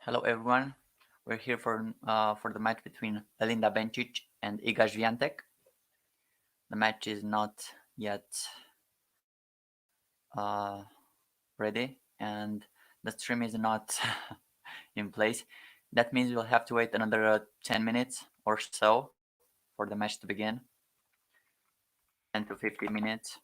Hello everyone. We're here for the match between Belinda Bencic and Iga Świątek. The match is not yet ready, and the stream is not in place. That means we'll have to wait another 10 minutes or so for the match to begin. 10 to 15 minutes.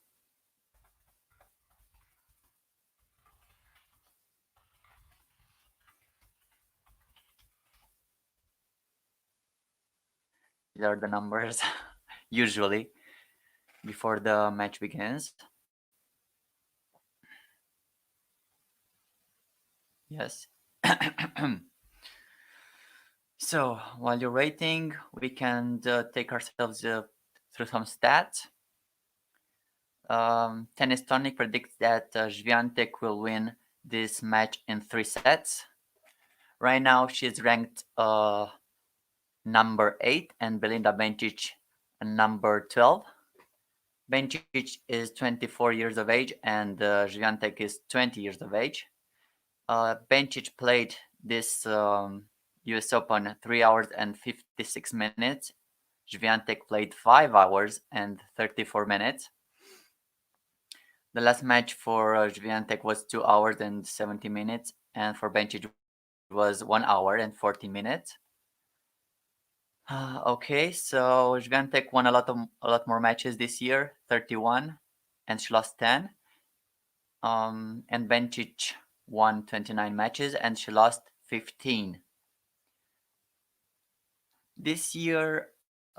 These are the numbers usually before the match begins. Yes. So while you're waiting, we can take ourselves through some stats. Tennis Tonic predicts that Świątek will win this match in 3 sets. Right now, she's ranked number 8 and Belinda Bencic number 12. Bencic is 24 years of age and Świątek is 20 years of age. Bencic played this US Open 3 hours and 56 minutes. Świątek played 5 hours and 34 minutes. The last match for Świątek was 2 hours and 70 minutes, and for Bencic was 1 hour and 14 minutes. Okay, so Świątek won a lot more matches this year, 31, and she lost 10. And Bencic won 29 matches and she lost 15. This year,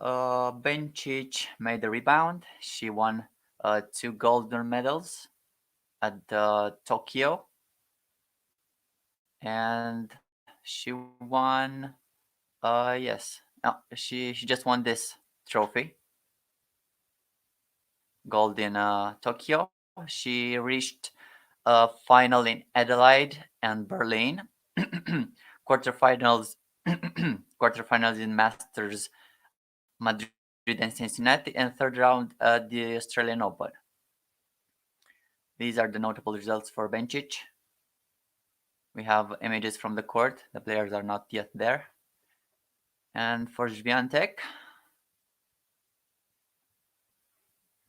Bencic made a rebound. She won 2 golden medals at Tokyo, and she won. She just won this trophy, gold in Tokyo. She reached a final in Adelaide and Berlin, quarterfinals, quarterfinals in Masters, Madrid and Cincinnati, and third round at the Australian Open. These are the notable results for Bencic. We have images from the court. The players are not yet there. And for Świątek,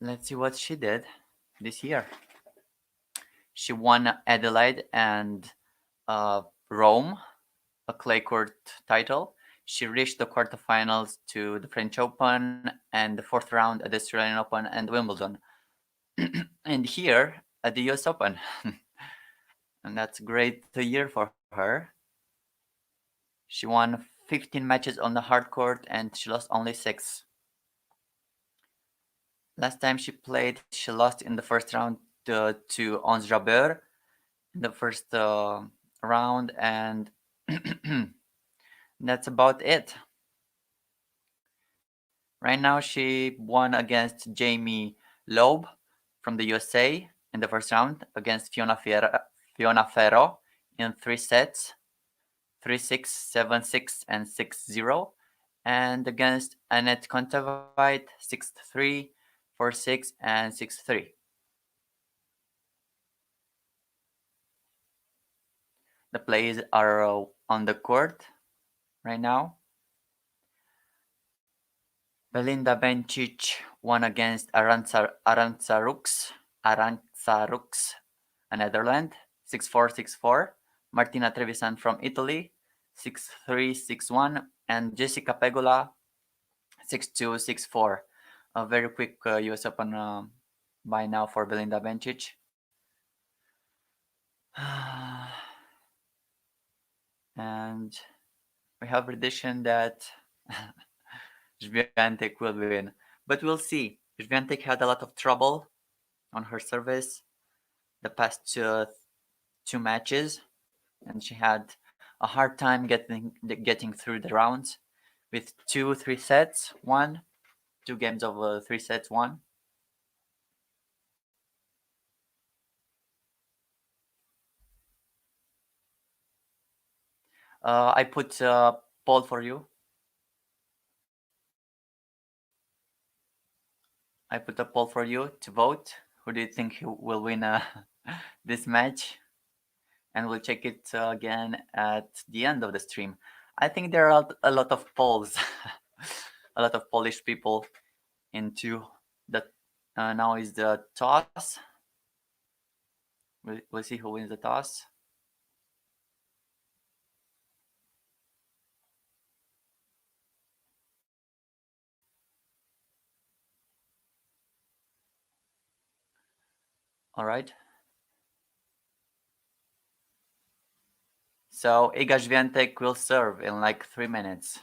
let's see what she did this year. She won Adelaide and Rome, a clay court title. She reached the quarterfinals to the French Open and the fourth round at the Australian Open and Wimbledon. And here at the US Open. And that's a great year for her. She won 15 matches on the hard court and she lost only 6. Last time she played, she lost in the first round to Ons Jabeur in the first round, and that's about it. Right now, she won against Jamie Loeb from the USA in the first round against Fiona Ferro in 3 sets, 3-6, 7-6, and 6-0, and against Annette Kontaveit 6-3, 4-6, and 6-3. The plays are on the court right now. Belinda Bencic won against Arantsarux, a Netherlands, 6-4, 6-4. Martina Trevisan from Italy, 6-3, 6-1. And Jessica Pegula, 6-2, 6-4. A very quick US Open by now for Belinda Bencic. And we have prediction that Świątek will win. But we'll see. Świątek had a lot of trouble on her service the past 2 matches, and she had a hard time getting through the rounds with 2-3 sets won, 2 games of 3 sets won. I put a poll for you. I put a poll for you to vote. Who do you think will win this match? and we'll check it again at the end of the stream. I think there are a lot of polls, a lot of Polish people into the. Now is the toss. We'll see who wins the toss. All right. So Iga Świątek will serve in like 3 minutes.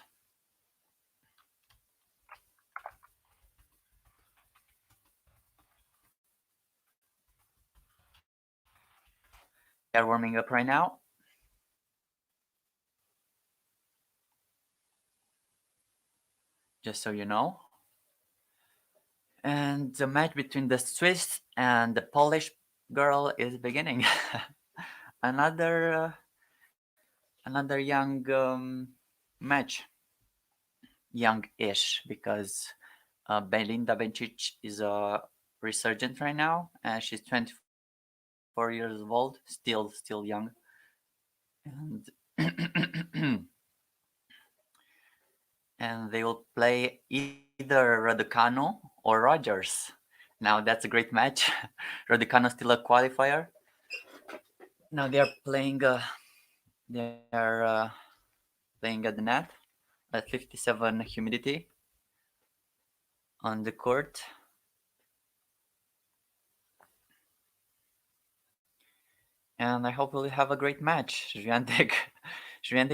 They're warming up right now. Just so you know. And the match between the Swiss and the Polish girl is beginning. another young match, young-ish, because Belinda Bencic is resurgent right now, and she's 24 years old, still young, and and they will play either Raducanu or Rogers. Now that's a great match. Raducanu still a qualifier. Now they are playing. They are playing at the net at 57 humidity on the court. And I hope we'll have a great match. Świątek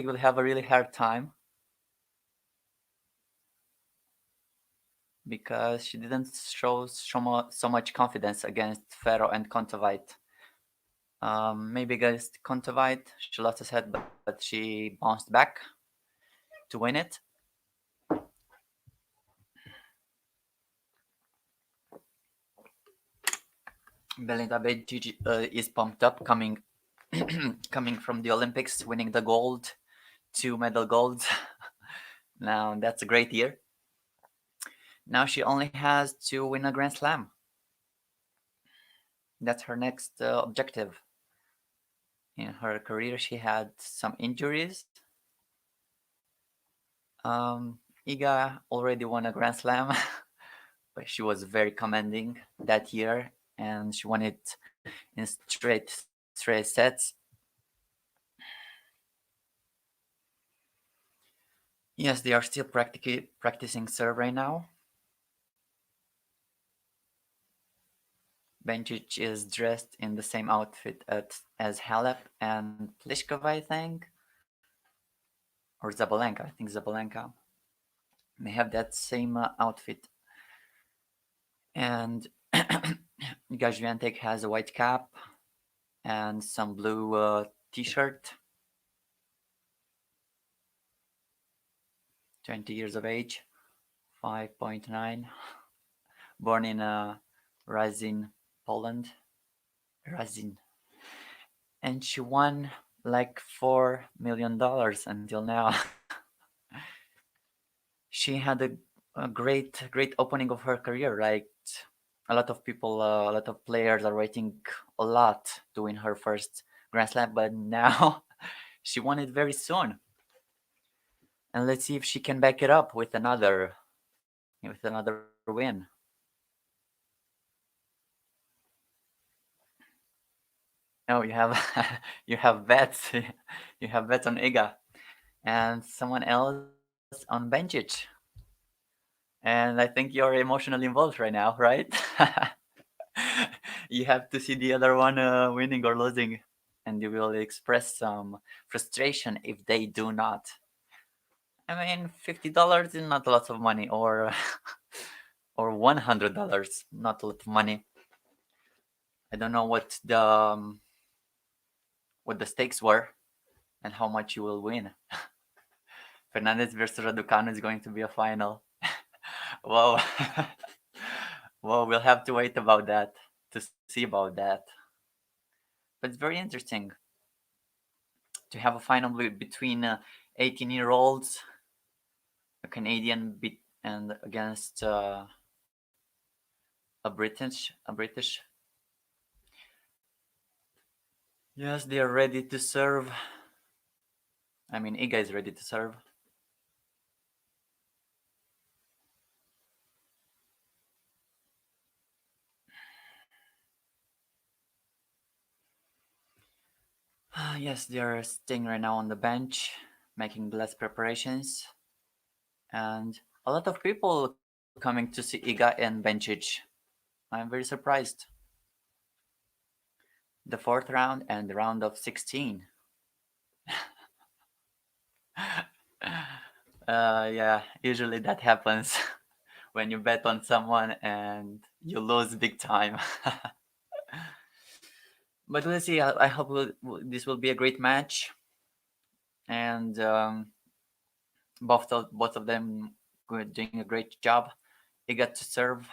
will have a really hard time because she didn't show so much confidence against Ferro and Kontaveit. Maybe against Kontaveit, she lost her set, but she bounced back to win it. Belinda Bencic is pumped up, coming from the Olympics, winning the gold, 2 medal golds. Now that's a great year. Now she only has to win a Grand Slam. That's her next objective. In her career, she had some injuries. Iga already won a Grand Slam, but she was very commanding that year, and she won it in straight sets. Yes, they are still practicing serve right now. Bencic is dressed in the same outfit as Halep and Pliskova, I think, or Zabalenka. I think Zabalenka. They have that same outfit. And Iga Świątek has a white cap and some blue t-shirt. 20 years of age, 5.9. Born in Razin, Poland. Razin. And she won like $4 million until now. She had a great opening of her career. Like a lot of people, a lot of players are waiting a lot to win her first Grand Slam, but now she won it very soon. And let's see if she can back it up with another win. No, you have you have bets. You have bets on Iga, and someone else on Bencic. And I think you're emotionally involved right now, right? You have to see the other one winning or losing, and you will express some frustration if they do not. I mean, $50 is not a lot of money, or or $100, not a lot of money. I don't know what the stakes were and how much you will win. Fernandez versus Raducanu is going to be a final. Whoa. Well, we'll have to wait about that to see about that. But it's very interesting to have a final between 18-year-olds, a Canadian and against a British. Yes, they are ready to serve. I mean, Iga is ready to serve. Yes, they are staying right now on the bench, making the last preparations. And a lot of people coming to see Iga and Bencic. I'm very surprised. The fourth round and the round of 16. Yeah, usually that happens when you bet on someone and you lose big time. But let's see. I hope this will be a great match, and both of them doing a great job. He got to serve.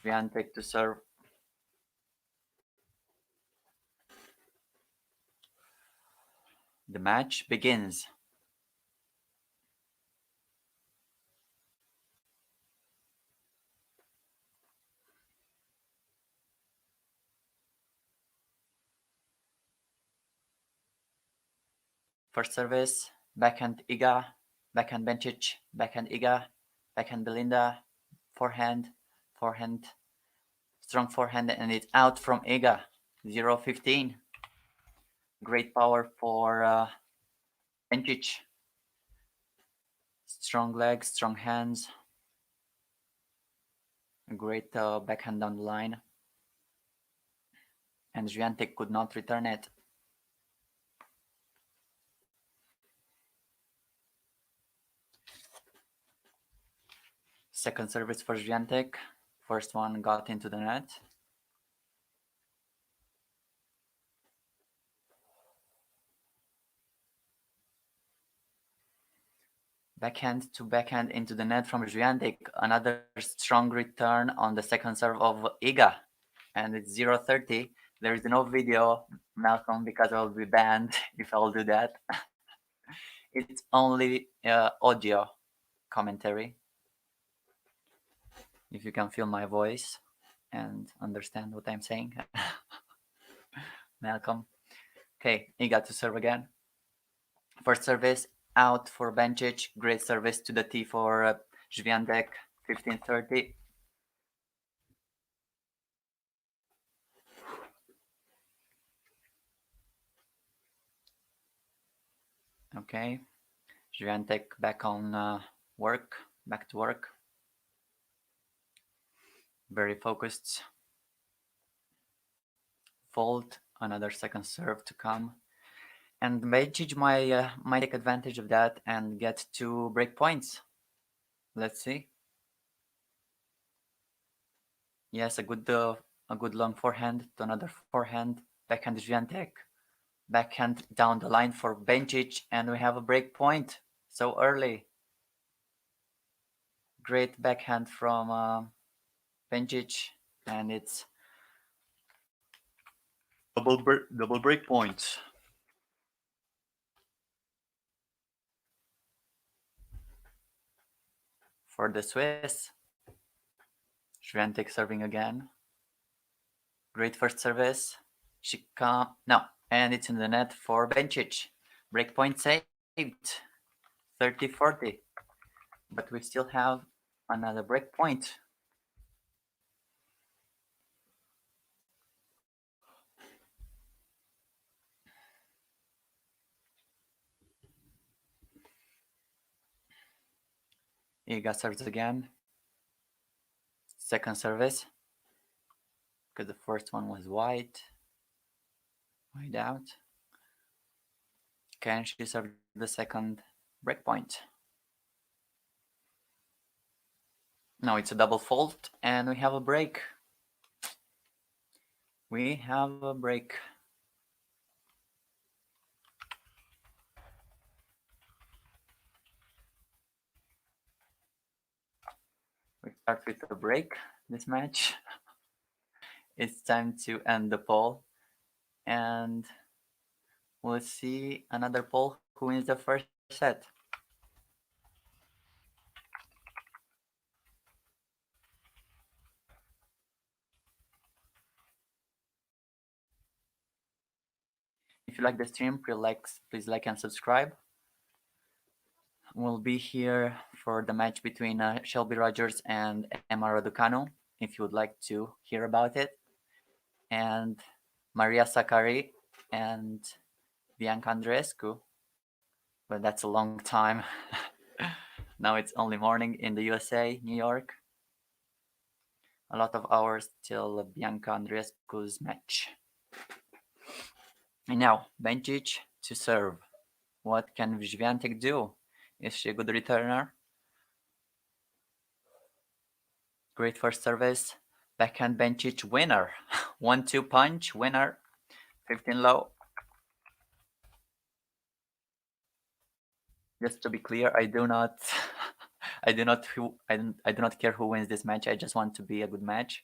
Świątek to serve. The match begins. First service, backhand Iga, backhand Bencic, backhand Iga, backhand Belinda, forehand, forehand, strong forehand, and it's out from Iga. 0-15. Great power for Bencic. Strong legs, strong hands. A great backhand down the line. And Świątek could not return it. Second service for Świątek. First one got into the net. Backhand to backhand into the net from Świątek. Another strong return on the second serve of Iga. And it's 0-30. There is no video, Malcolm, because I'll be banned if I'll do that. It's only audio commentary. If you can feel my voice and understand what I'm saying. Malcolm. Okay, Iga to serve again. First service out for Bencic. Great service to the tee for Świątek. 15-30. Okay, Świątek back on work. Back to work. Very focused. Fold. Another second serve to come. And Bencic might take advantage of that and get 2 break points. Let's see. Yes, a good long forehand to another forehand. Backhand Świątek. Backhand down the line for Bencic, and we have a break point so early. Great backhand from Bencic, and it's double break point. For the Swiss. Świątek serving again. Great first service. No, and it's in the net for Bencic. Breakpoint saved. 30-40. But we still have another breakpoint. Iga serves again. Second service. Because the first one was wide out. Can she serve the second breakpoint? No, it's a double fault, and we have a break. We have a break. We start with a break this match. It's time to end the poll, and we'll see another poll who wins the first set. If you like the stream, please like and subscribe. We'll be here for the match between Shelby Rogers and Emma Raducanu, if you would like to hear about it. And Maria Sakkari and Bianca Andreescu. But that's a long time. Now it's only morning in the USA, New York. A lot of hours till Bianca Andreescu's match. And now, Bencic to serve. What can Świątek do? Is she a good returner? Great first service. Backhand Bencic winner. 1-2 punch winner. 15 low. Just to be clear, I do not I do not care who wins this match. I just want to be a good match.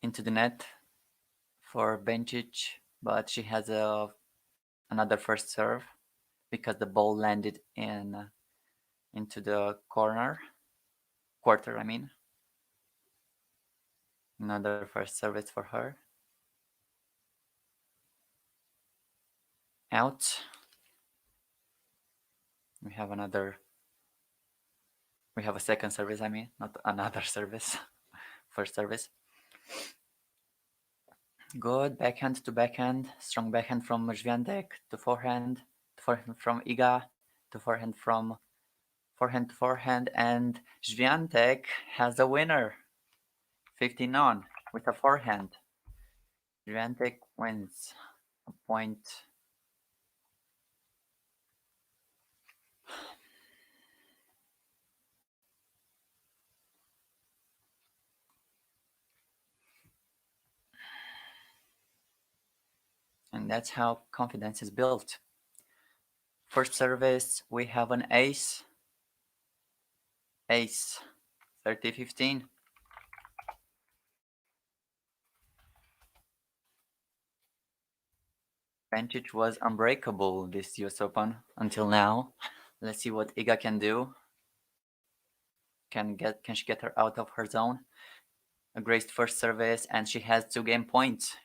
Into the net for Bencic, but she has another first serve because the ball landed into the quarter, I mean. Another first service for her. Out. We have a second service, I mean, not another service. First service. Good backhand to backhand. Strong backhand from Świątek to forehand from Iga to forehand to forehand, and Świątek has a winner. 15 on with a forehand. Świątek wins a point. And that's how confidence is built. First service, we have an ace. Ace, 30-15. Bencic was unbreakable this US Open until now. Let's see what Iga can do. Can she get her out of her zone? A great first service, and she has 2 game points.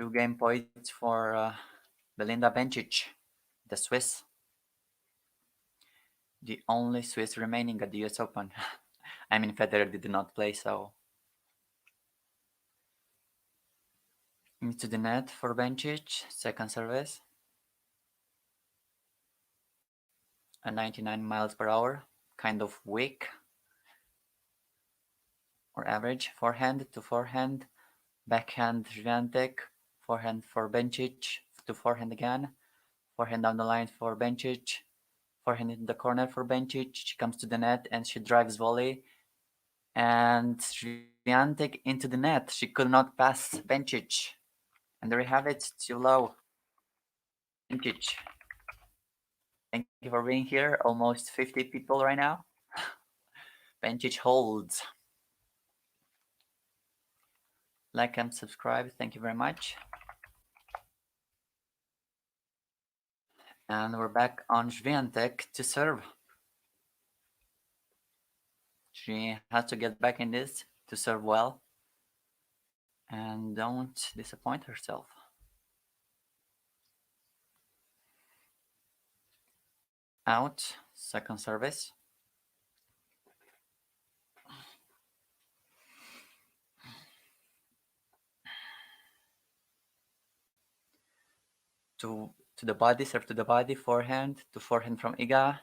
2 game points for Belinda Bencic, the Swiss. The only Swiss remaining at the US Open. I mean, Federer did not play, so. Into the net for Bencic, second service. A 99 miles per hour, kind of weak or average. Forehand to forehand, backhand Świątek, forehand for Bencic, to forehand again, forehand down the line for Bencic, forehand in the corner for Bencic. She comes to the net and she drives volley, and Świątek into the net. She could not pass Bencic, and there we have it. Too low. Bencic. Thank you for being here. Almost 50 people right now. Bencic holds. Like and subscribe. Thank you very much. And we're back on Świątek to serve. She has to get back in this to serve well. And don't disappoint herself. Out, second service. To the body, serve to the body, forehand, to forehand from Iga,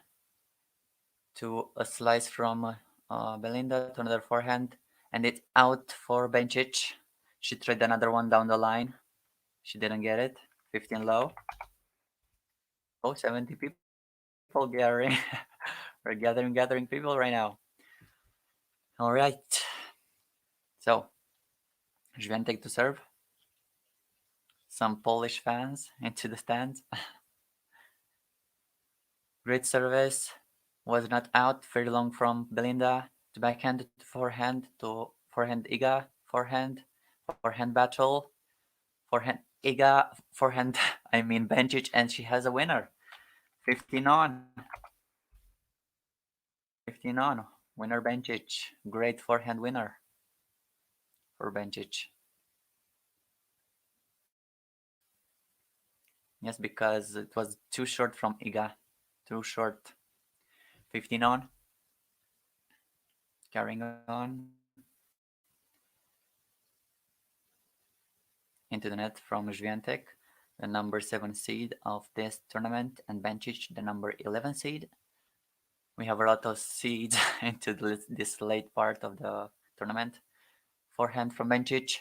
to a slice from Belinda, to another forehand, and it's out for Bencic. She tried another one down the line. She didn't get it. 15 low. Oh, 70 people gathering. We're gathering people right now. All right. So, Świątek to serve. Some Polish fans into the stands. Great service. Was not out. Very long from Belinda. To backhand to forehand Iga. Forehand battle. Forehand Iga. Forehand, I mean Bencic, and she has a winner. 15 on. 15 on. Winner Bencic. Great forehand winner for Bencic. Yes, because it was too short from Iga. Too short. 15 on. Carrying on. Into the net from Świątek, the number 7 seed of this tournament, and Bencic, the number 11 seed. We have a lot of seeds into this late part of the tournament. Forehand from Bencic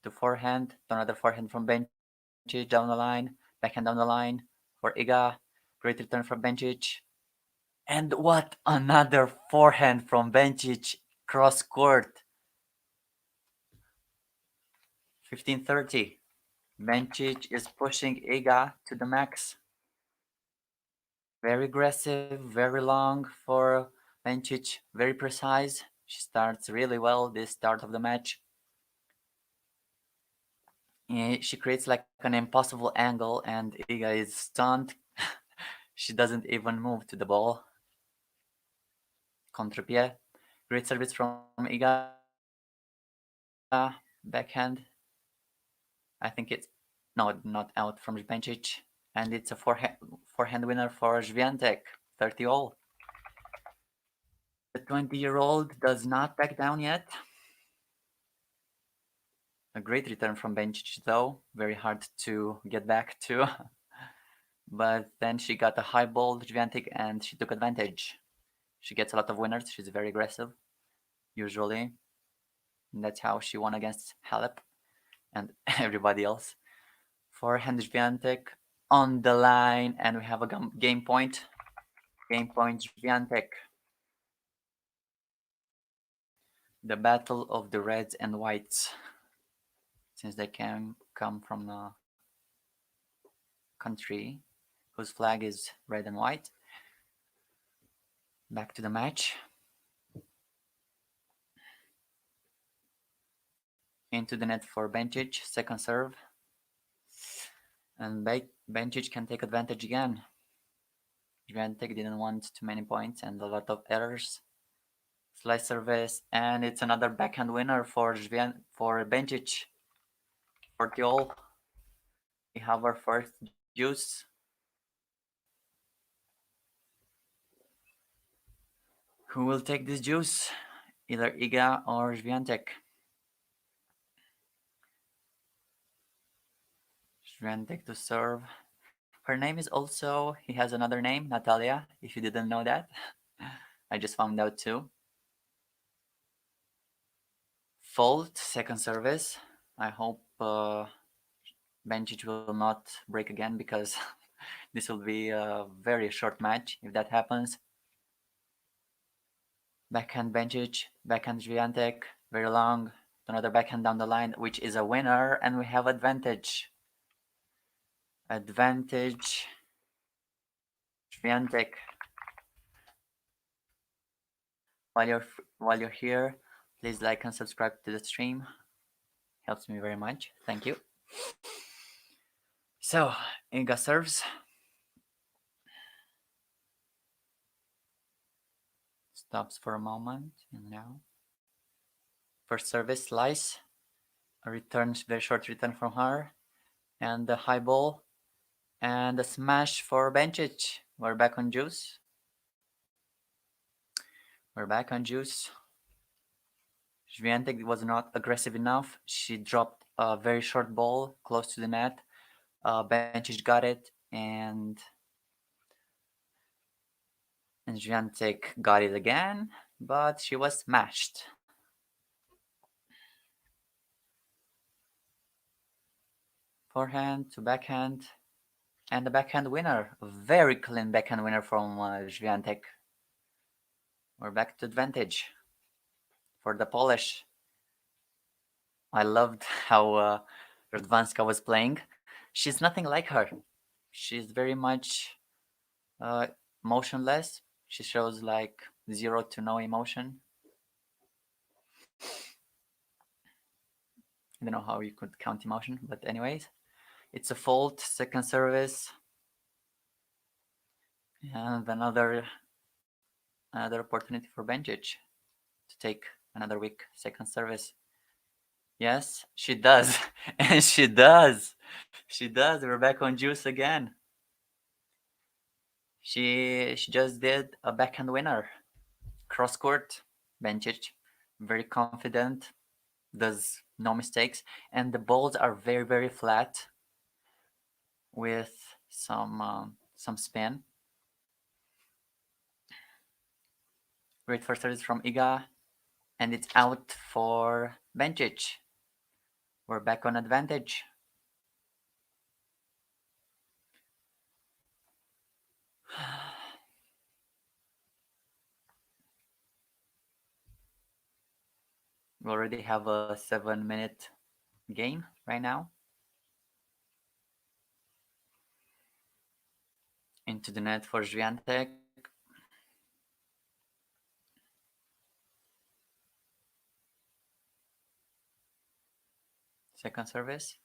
to forehand, to another forehand from Bencic down the line, backhand down the line for Iga. Great return from Bencic. And what another forehand from Bencic cross court. 15-30. Bencic is pushing Iga to the max. Very aggressive, very long for Bencic, very precise. She starts really well this start of the match. She creates like an impossible angle, and Iga is stunned. She doesn't even move to the ball. Contre-pied. Great service from Iga. Backhand. I think it's no, not out from Bencic, and it's a forehand winner for Świątek. 30 all. The 20-year-old does not back down yet. A great return from Bencic though, very hard to get back to. But then she got a high ball, Świątek, and she took advantage. She gets a lot of winners. She's very aggressive, usually. And that's how she won against Halep and everybody else. Forehand Świątek on the line, and we have a game point. Game point Świątek. The battle of the reds and whites. Since they come from a country whose flag is red and white. Back to the match. Into the net for Bencic, second serve. And Bencic can take advantage again. Świątek didn't want too many points and a lot of errors. Slice service, and it's another backhand winner for Bencic. 40 all. We have our first juice. Who will take this juice? Either Iga or Świątek. Świątek to serve. Her name is also, he has another name, Natalia, if you didn't know that. I just found out too. Fault, second service. I hope Bencic will not break again, because this will be a very short match if that happens. Backhand Bencic, backhand Świątek, very long. Another backhand down the line, which is a winner, and we have advantage. Advantage Świątek. While you're here, please like and subscribe to the stream. Helps me very much. Thank you. So, Iga serves. Stops for a moment, and now. First service, slice. A return, very short return from her. And the high ball. And a smash for Bencic. We're back on juice. We're back on juice. Świątek was not aggressive enough. She dropped a very short ball close to the net. Bencic got it, and Świątek got it again, but she was smashed. Forehand to backhand, and the backhand winner. A very clean backhand winner from Świątek. We're back to advantage for the Polish. I loved how Radwanska was playing. She's nothing like her. She's very much motionless. She shows like 0 to no emotion. I don't know how you could count emotion, but anyways, it's a fault, second service. And another Another opportunity for Bencic to take another weak second service. Yes, she does. And she does. She does. We're back on juice again. She just did a backhand winner. Cross court. Bencic, very confident, does no mistakes, and the balls are very, very flat with some spin. Great first service from Iga, and it's out for Bencic. We're back on advantage. We already have a 7-minute game right now. Into the net for Świątek. Second service.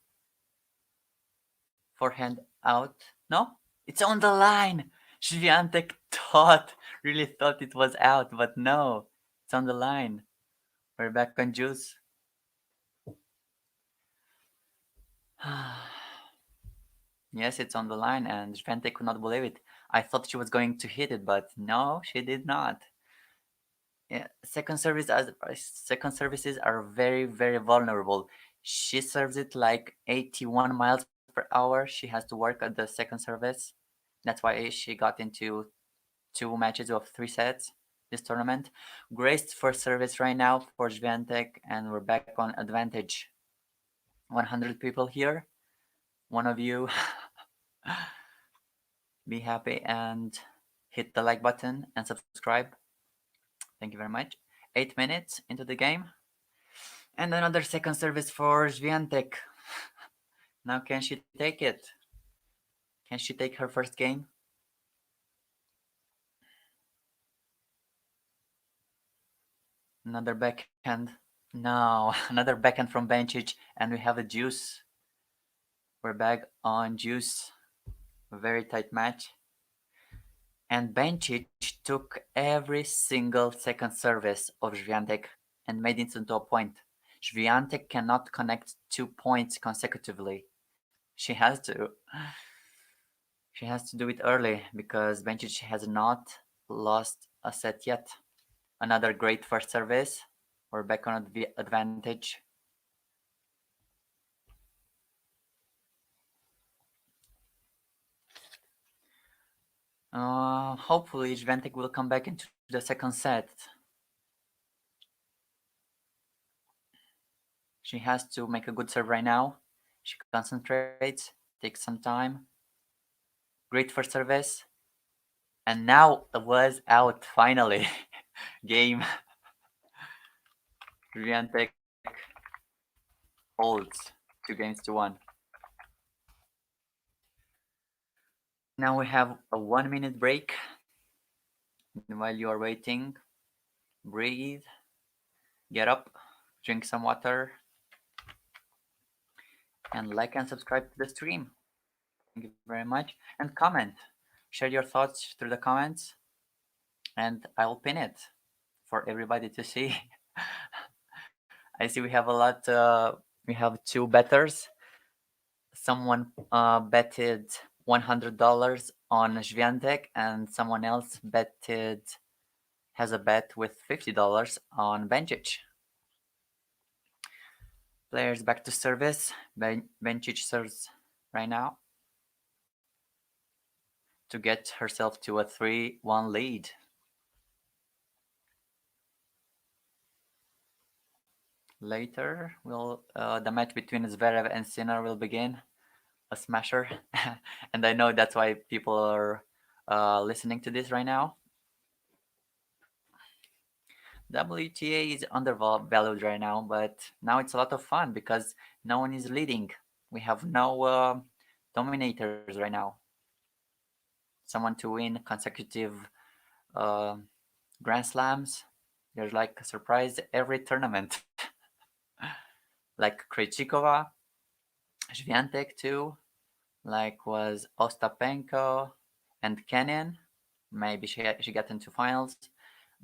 Forehand out. No, it's on the line. Świątek really thought it was out, but no, it's on the line. We're back on juice. Yes, it's on the line, and Świątek could not believe it. I thought she was going to hit it, but no, she did not. Yeah, second services are very, very vulnerable. She serves it like 81 miles per hour. She has to work at the second service. That's why she got into 2 matches of 3 sets this tournament. Great first service right now for Świątek, and we're back on advantage. 100 people here. One of you be happy and hit the like button and subscribe. Thank you very much. 8 minutes into the game. And another second service for Świątek. Now can she take it? Can she take her first game? Another backhand. No, another backhand from Bencic, and we have a juice. We're back on juice. A very tight match. And Bencic took every single second service of Świątek and made it into a point. Świątek cannot connect 2 points consecutively. She has to. She has to do it early because Bencic has not lost a set yet. Another great first service. We're back on advantage. Hopefully Świątek will come back into the second set. She has to make a good serve right now. She concentrates, takes some time. Great first service. And now it was out finally. Game. Świątek holds 2-1. Now we have a 1-minute break. And while you are waiting, breathe, get up, drink some water, and like and subscribe to the stream. Thank you very much. And comment. Share your thoughts through the comments, and I'll pin it for everybody to see. I see we have a lot. We have 2 bettors. Someone betted $100 on Świątek, and someone else has a bet with $50 on Bencic. Players back to service. Bencic serves right now to get herself to a 3-1 lead. Later, the match between Zverev and Sinner will begin. A smasher. And I know that's why people are listening to this right now. WTA is undervalued right now, but now it's a lot of fun because no one is leading. We have no dominators right now. Someone to win consecutive Grand Slams. There's like a surprise every tournament. Like Krejcikova, Świątek too, like was Ostapenko and Kenin. Maybe she got into finals.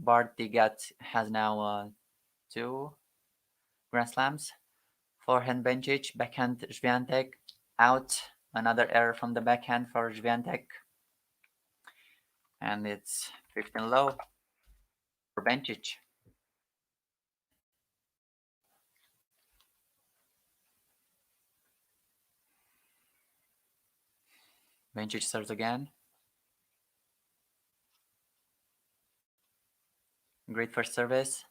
has now 2 Grand Slams. Forehand Bencic, backhand Świątek, out. Another error from the backhand for Świątek. And it's 15 low for Bencic. Bencic serves again. Great first service.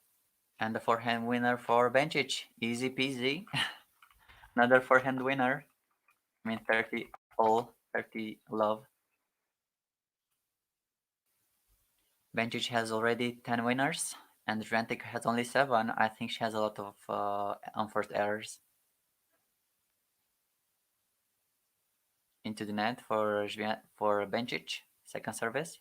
And the forehand winner for Bencic. Easy peasy. Another forehand winner. I mean 30 all, 30 love. Bencic has already 10 winners and Świątek has only 7. I think she has a lot of unforced errors. Into the net for Bencic. Second service.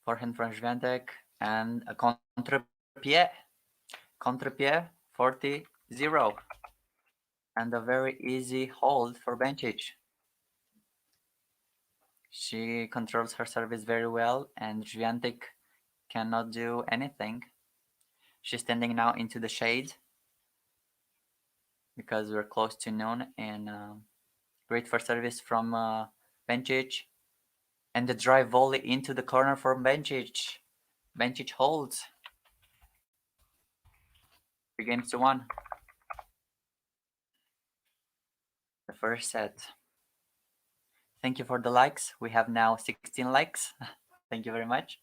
Forehand from Świątek and a contre-pied. Contre-pied 40-0. And a very easy hold for Bencic. She controls her service very well and Świątek cannot do anything. She's standing now into the shade because we're close to noon. And great first service from Bencic. And the drive volley into the corner for Bencic. Bencic holds. 3-1. The first set. Thank you for the likes. We have now 16 likes. Thank you very much.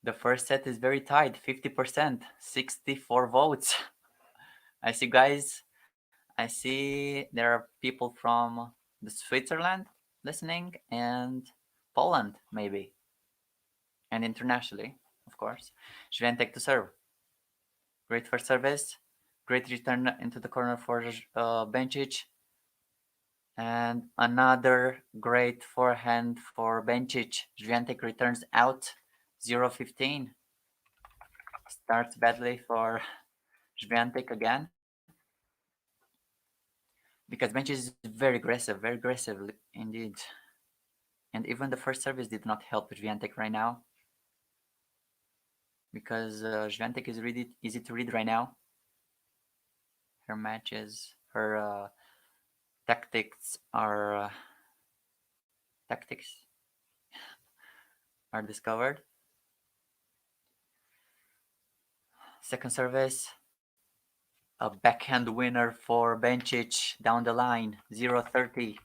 The first set is very tight, 50%, 64 votes. I see, guys. I see there are people from the Switzerland listening and Poland, maybe. And internationally, of course. Świątek to serve. Great first service. Great return into the corner for Bencic. And another great forehand for Bencic. Świątek returns out 0-15. Starts badly for Świątek again. Because Bencic is very aggressive indeed. And even the first service did not help Świątek right now. Because Świątek is really easy to read right now. Her matches, her tactics are discovered. Second service, a backhand winner for Bencic down the line, 0-30.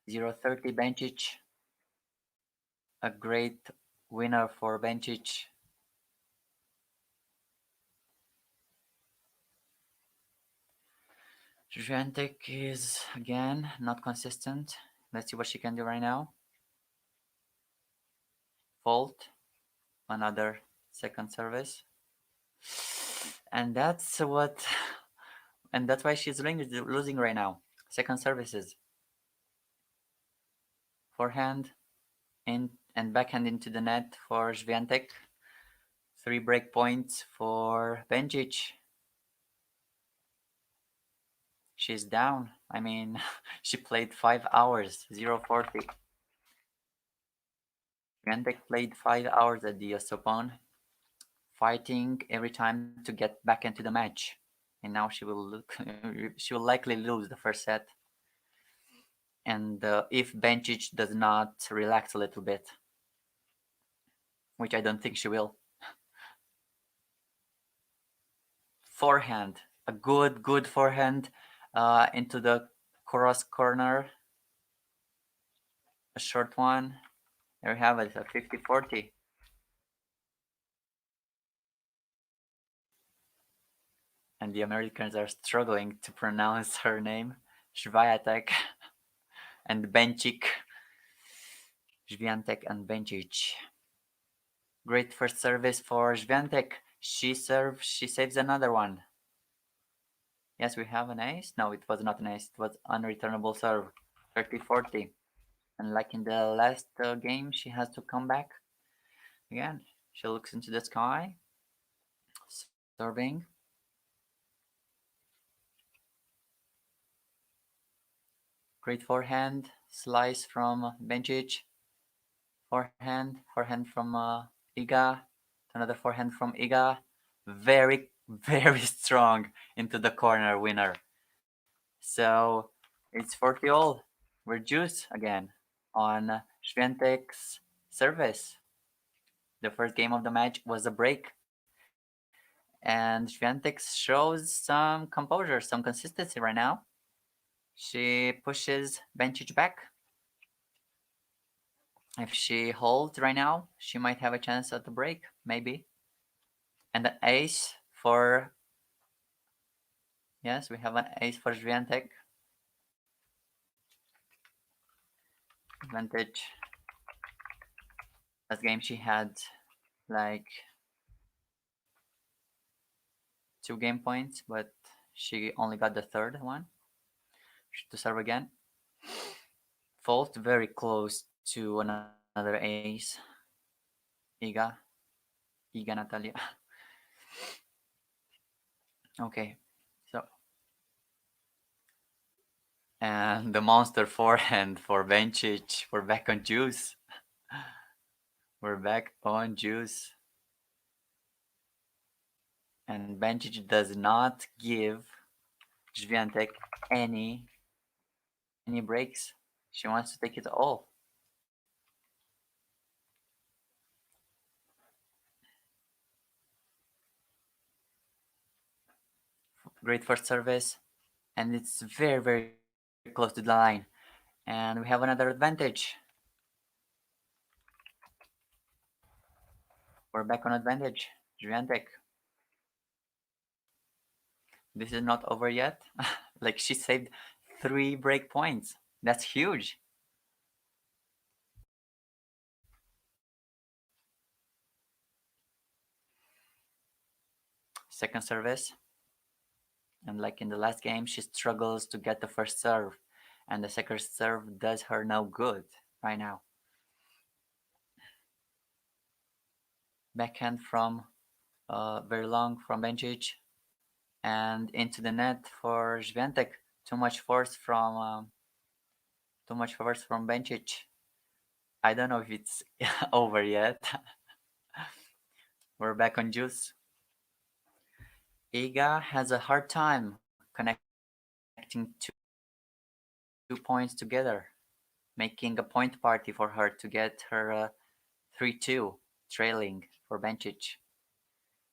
0-30 Bencic. A great winner for Bencic. Świątek is again not consistent. Let's see what she can do right now. Fault. Another second service. And that's why she's losing right now. Second services. Forehand in and backhand into the net for Świątek. 3 break points for Bencic. She's down. I mean, she played 5 hours, 0-40. Świątek played 5 hours at the US Open, fighting every time to get back into the match. And now she will likely lose the first set. And if Bencic does not relax a little bit, which I don't think she will. Forehand, a good forehand into the cross corner. A short one. There we have it, a 50-40. And the Americans are struggling to pronounce her name. Swiatek and Bencic. Świątek and Bencic. Great first service for Świątek. She saves another one. Yes, we have an ace. No, it was not an ace. It was unreturnable serve. 30-40. And like in the last game, she has to come back. Again, she looks into the sky. Serving. Great forehand. Slice from Bencic. Forehand from Iga. Another forehand from Iga. Very, very strong into the corner winner. So it's 40 all. We're juice again on Świątek's service. The first game of the match was a break, and Świątek shows some composure, some consistency right now. She pushes Bencic back. If she holds right now, she might have a chance at the break, maybe. And an ace for... Yes, we have an ace for Świątek. Advantage. Last game she had like 2 game points, but she only got the third one. To serve again. Fault very close to another ace. Iga. Iga Natalia. Okay, so. And the monster forehand for Bencic. We're back on juice. We're back on juice. And Bencic does not give Świątek any breaks. She wants to take it all. Great first service. And it's very, very close to the line. And we have another advantage. We're back on advantage. Świątek. This is not over yet. Like, she saved 3 break points. That's huge. Second service. And like in the last game, she struggles to get the first serve. And the second serve does her no good right now. Backhand from very long from Bencic. And into the net for Świątek. Too much force from Bencic. I don't know if it's over yet. We're back on juice. Iga has a hard time connecting 2 points together, making a point party for her to get her 3-2 trailing for Bencic.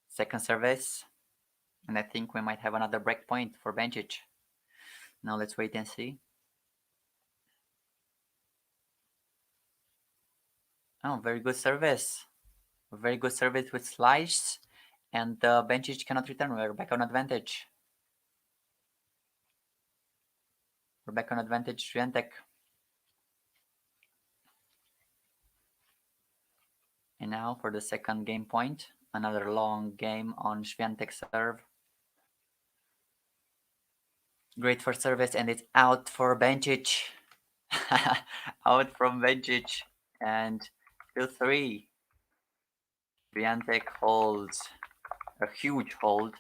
Second service, and I think we might have another break point for Bencic. Now let's wait and see. Oh, very good service. Very good service with slice, and Bencic cannot return. We're back on advantage. We're back on advantage, Świątek. And now for the second game point, another long game on Świątek's serve. Great first service, and it's out for Bencic. Out from Bencic, and 2-3. Świątek holds a huge hold.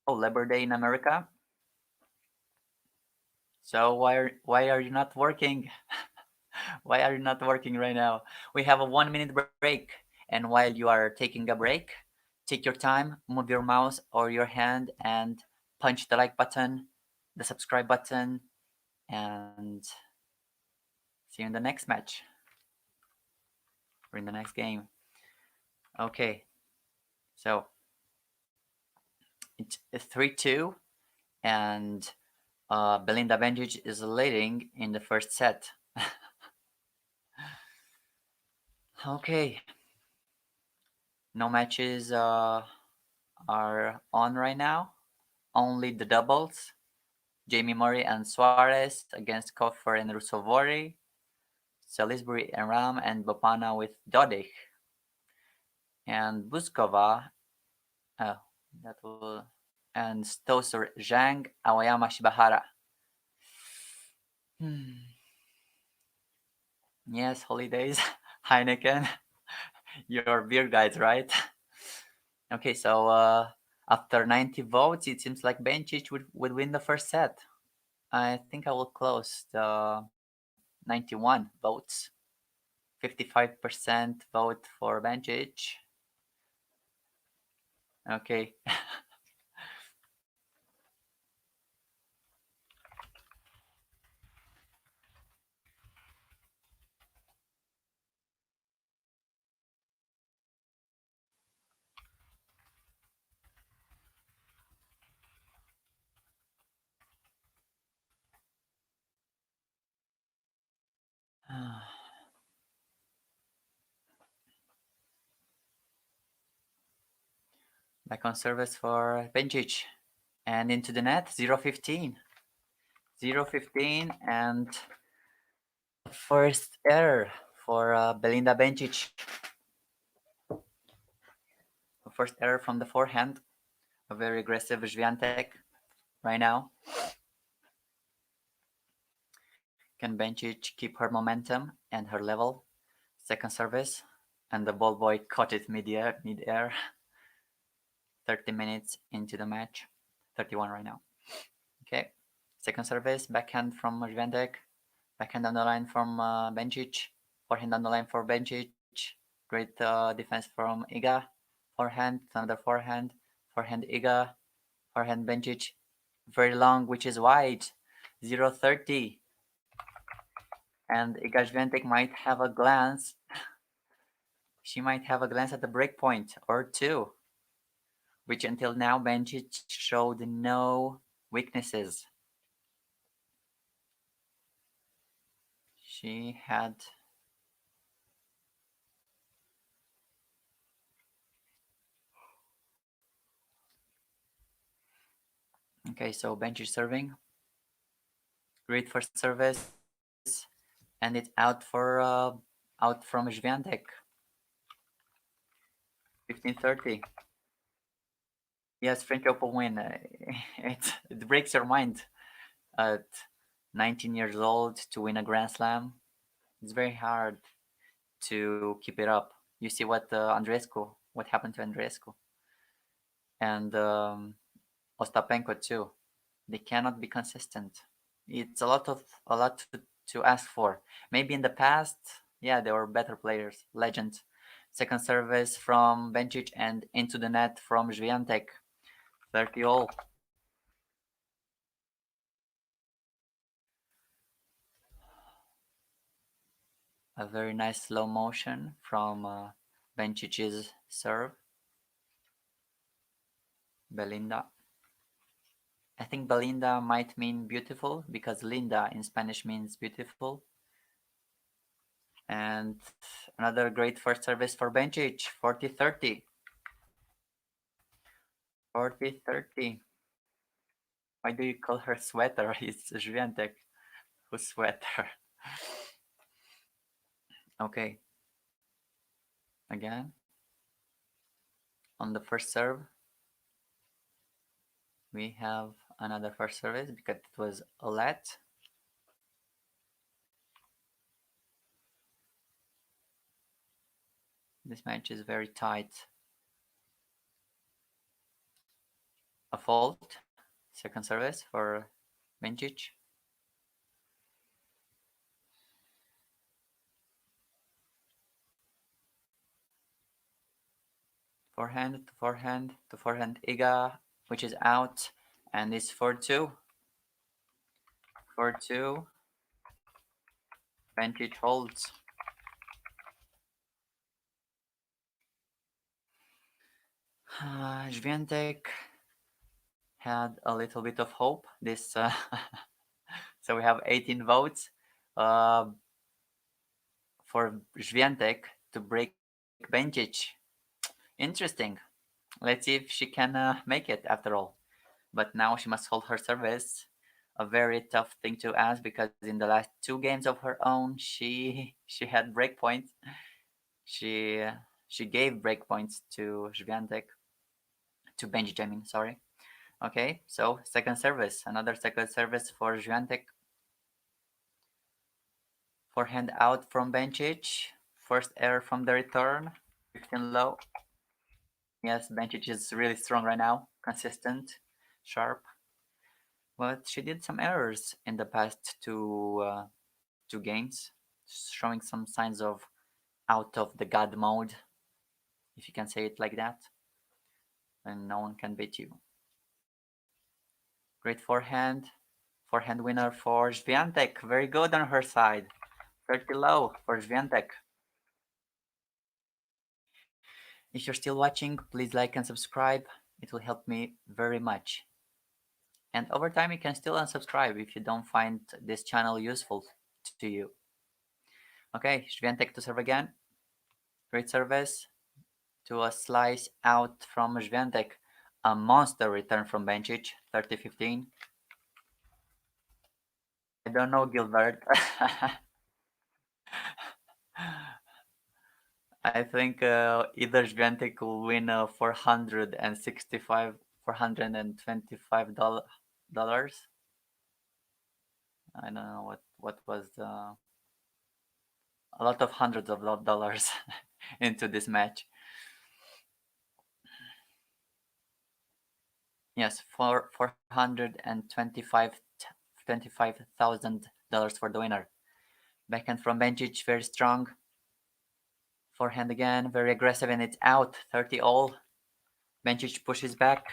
Oh, Labor Day in America. So why are you not working? Why are you not working right now? We have a 1-minute break, and while you are taking a break, take your time, move your mouse or your hand, and punch the like button, the subscribe button, and see you in the next match or in the next game. Okay, so it's 3-2, and Belinda Bencic is leading in the first set. Okay, no matches are on right now. Only the doubles. Jamie Murray and Suarez against Koffer and Rusovori. Salisbury and Ram and Bopana with Dodik. And Buskova, and Stosur Zhang, Aoyama Shibahara. Yes, holidays. Heineken. Your beer guides, right? Okay, so After 90 votes, it seems like Bencic would win the first set. I think I will close the 91 votes. 55% vote for Bencic. Okay. Back on service for Bencic. And into the net, 0-15. 0-15 and first error for Belinda Bencic. First error from the forehand. A very aggressive Świątek right now. Can Bencic keep her momentum and her level? Second service. And the ball boy caught it mid-air. 30 minutes into the match. 31 right now. Okay. Second service. Backhand from Świątek. Backhand on the line from Bencic. Forehand on the line for Bencic. Great defense from Iga. Forehand, another forehand. Forehand Iga. Forehand Bencic. Very long, which is wide. 0-30. And Iga Świątek might have a glance. She might have a glance at the break point or two, which until now Bencic showed no weaknesses. She had okay, so Bencic serving. Great first service, and it's out for out from Świątek. 15-30. Yes, French Open win. It breaks your mind at 19 years old to win a Grand Slam. It's very hard to keep it up. You see what what happened to Andreescu, and Ostapenko too. They cannot be consistent. It's a lot to ask for. Maybe in the past, yeah, they were better players, legends. Second service from Bencic and into the net from Świątek. 30 all. A very nice slow motion from Bencic's serve. Belinda. I think Belinda might mean beautiful because Linda in Spanish means beautiful. And another great first service for Bencic, 40-30. 40-30. Why do you call her sweater? It's Świątek who's sweater. Okay. Again. On the first serve, we have another first service because it was a let. This match is very tight. A fault. Second service for Bencic. Forehand to forehand to forehand Iga, which is out, and it's 4-2. 4-2. Bencic holds. Świątek had a little bit of hope. This so we have 18 votes for Świątek to break Bencic. Interesting. Let's see if she can make it after all. But now she must hold her service. A very tough thing to ask because in the last two games of her own, she had breakpoints. She gave breakpoints to Świątek, to Bencic. I mean, sorry. Okay, so second service, another second service for Świątek. Forehand out from Bencic. First error from the return. 15 low. Yes, Bencic is really strong right now. consistent, sharp. But she did some errors in the past two games, showing some signs of out of the god mode, if you can say it like that. And no one can beat you. Great forehand. Forehand winner for Świątek. Very good on her side. 30 low for Świątek. If you're still watching, please like and subscribe. It will help me very much. And over time, you can still unsubscribe if you don't find this channel useful to you. Okay, Świątek to serve again. Great service. To a slice out from Świątek. A monster return from Bencic. 30-15. I don't know, Gilbert. I think either Świątek will win 425 dollars. I don't know what was a lot of hundreds of dollars into this match. Yes, for $425,000 for the winner. Backhand from Bencic, very strong. Forehand again, very aggressive, and it's out. 30 all. Bencic pushes back.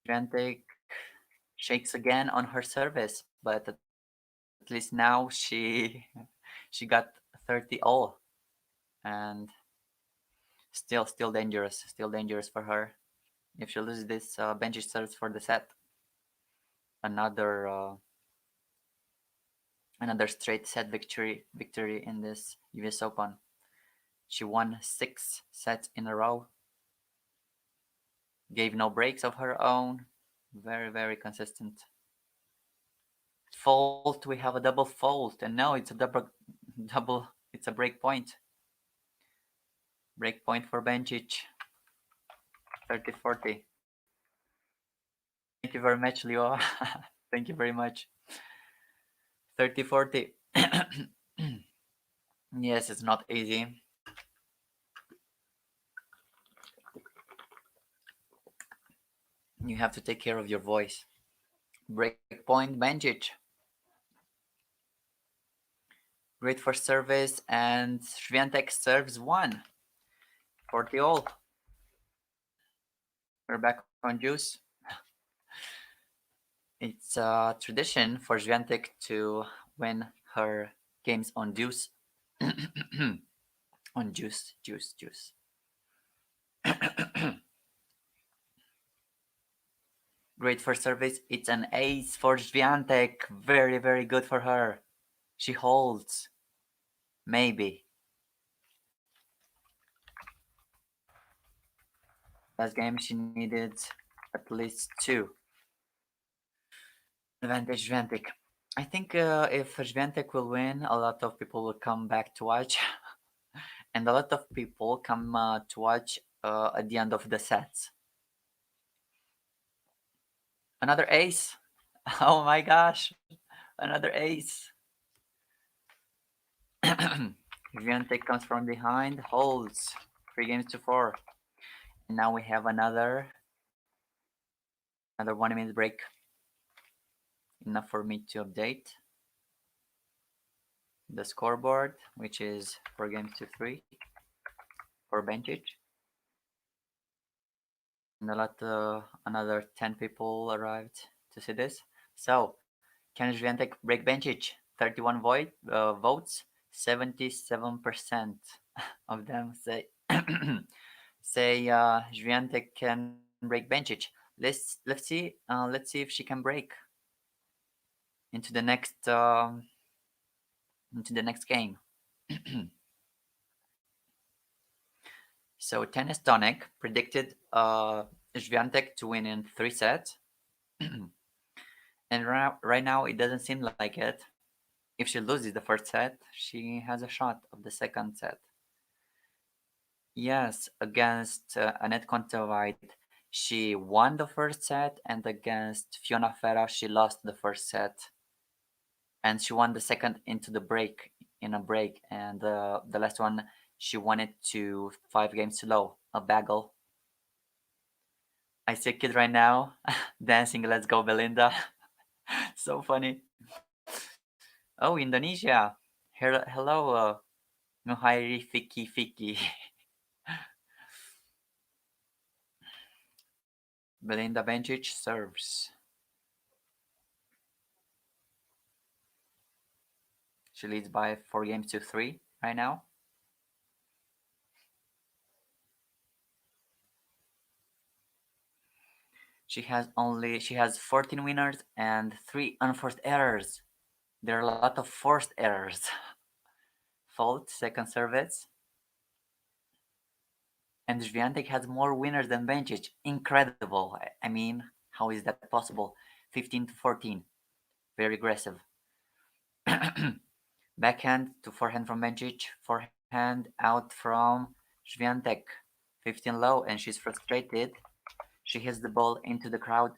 Świątek shakes again on her service, but at least now she got 30 all, and still dangerous for her. If she loses this, Bencic serves for the set. Another straight set victory in this US Open. She won 6 sets in a row. Gave no breaks of her own. Very consistent. Fault. We have a double fault, and no, it's a double. It's a break point. Break point for Bencic. 30-40. Thank you very much, Leo. Thank you very much. 30-40. Yes, it's not easy. You have to take care of your voice. Break point, Bencic. Great for service, and Świątek serves 1. 40 all. We're back on juice. It's a tradition for Świątek to win her games on juice. On juice. Great for service. It's an ace for Świątek. Very good for her. She holds. Maybe. Last game she needed at least 2. Advantage Świątek. I think if Świątek will win, a lot of people will come back to watch. And a lot of people come to watch at the end of the sets. Another ace. Oh my gosh. Another ace. Świątek comes from behind, holds. 3 games to 4. And now we have another 1-minute break. Enough for me to update the scoreboard, which is 4 games to 3 for Bencic. And another 10 people arrived to see this. So, can Świątek break Bencic? 31 votes, 77% of them say Świątek can break Bencic. Let's see if she can break into the next game. So Tennis Tonic predicted Świątek to win in 3 sets. And right now it doesn't seem like it. If she loses the first set, she has a shot of the second set. Yes, against Anett Kontaveit, she won the first set, and against Fiona Ferra, she lost the first set. And she won the second in a break, and the last one she won it to 5 games to low, a bagel. I see a kid right now dancing Let's Go Belinda. So funny. Oh, Indonesia. Hello, Nuhairi Fiki Fiki. Belinda Bencic serves. She leads by 4 games to 3 right now. She has 14 winners and 3 unforced errors. There are a lot of forced errors. Fault, second service. And Świątek has more winners than Bencic. Incredible. I mean, how is that possible? 15 to 14. Very aggressive. Backhand to forehand from Bencic. Forehand out from Świątek. 15 low, and she's frustrated. She hits the ball into the crowd.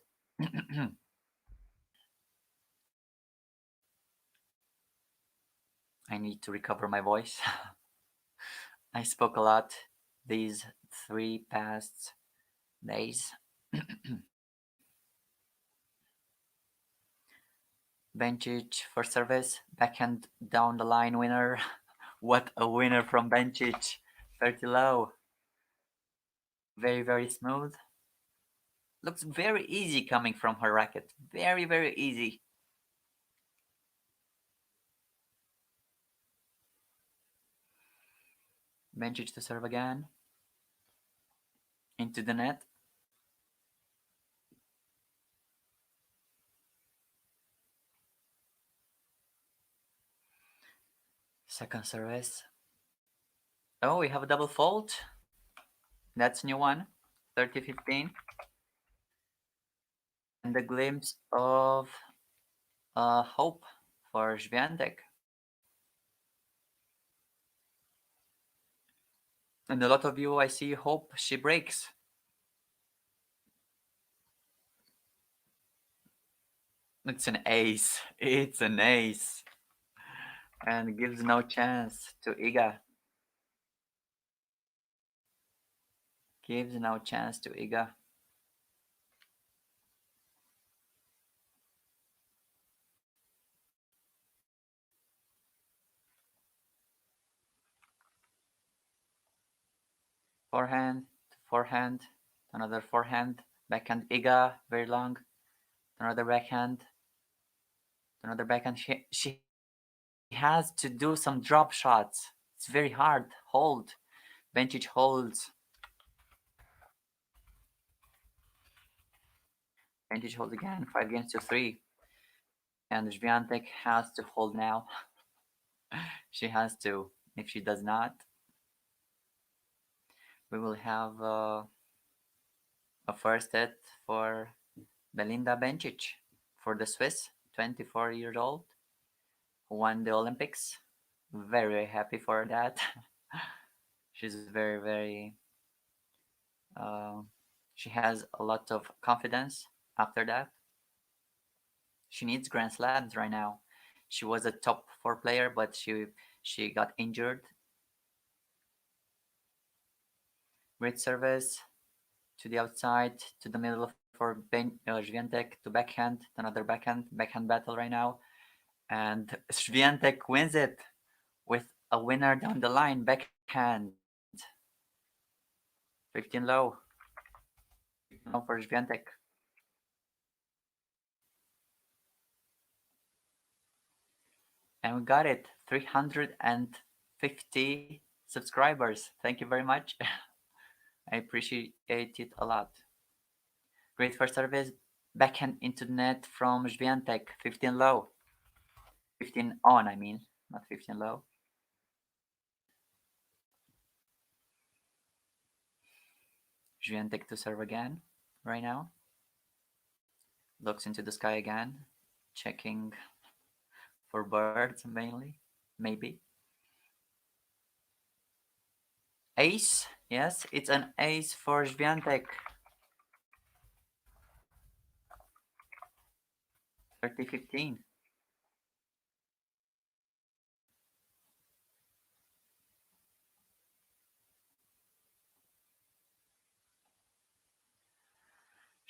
I need to recover my voice. I spoke a lot these 3 past days. Bencic for service, backhand down the line winner. What a winner from Bencic. 30 low. Very, very smooth. Looks very easy coming from her racket. Very, very easy. Bencic to serve again. Into the net. Second service. Oh, we have a double fault. That's a new one. 30-15. And a glimpse of hope for Świątek. And a lot of you, I see, hope she breaks. It's an ace. It's an ace. And gives no chance to Iga. Gives no chance to Iga. Forehand, forehand, another forehand, backhand Iga, very long, another backhand, another backhand. She has to do some drop shots. It's very hard. Hold. Bencic holds. Bencic holds again. 5 games to 3. And Świątek has to hold now. She has to. If she does not, we will have a first set for Belinda Bencic for the Swiss, 24 years old, who won the Olympics. Very, very happy for that. She's very, very. Uh, she has a lot of confidence after that. She needs Grand Slams right now. She was a top 4 player, but she got injured. Great service to the outside, to the middle for Świątek to backhand, another backhand battle right now. And Świątek wins it with a winner down the line, backhand. 15 low. No for Świątek. And we got it. 350 subscribers. Thank you very much. I appreciate it a lot. Great first service. Backhand into the net from Świątek. 15 low. 15 on, I mean, not 15 low. Świątek to serve again right now. Looks into the sky again, checking for birds mainly, maybe. Ace, yes, it's an ace for Świątek. 30-15.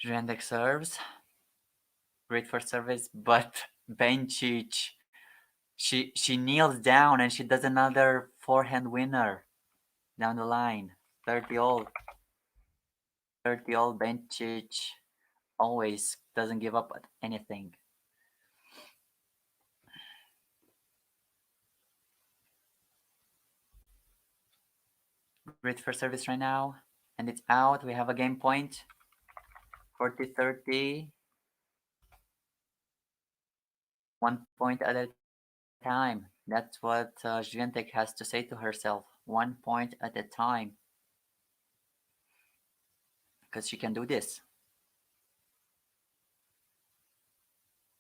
Świątek serves. Great first service, but Bencic, she kneels down and she does another forehand winner down the line. 30 all. 30 all. Bencic always doesn't give up at anything. Great first service right now, and it's out. We have a game point. 40-30. 1 point at a time. That's what Świątek has to say to herself. 1 point at a time. Because she can do this.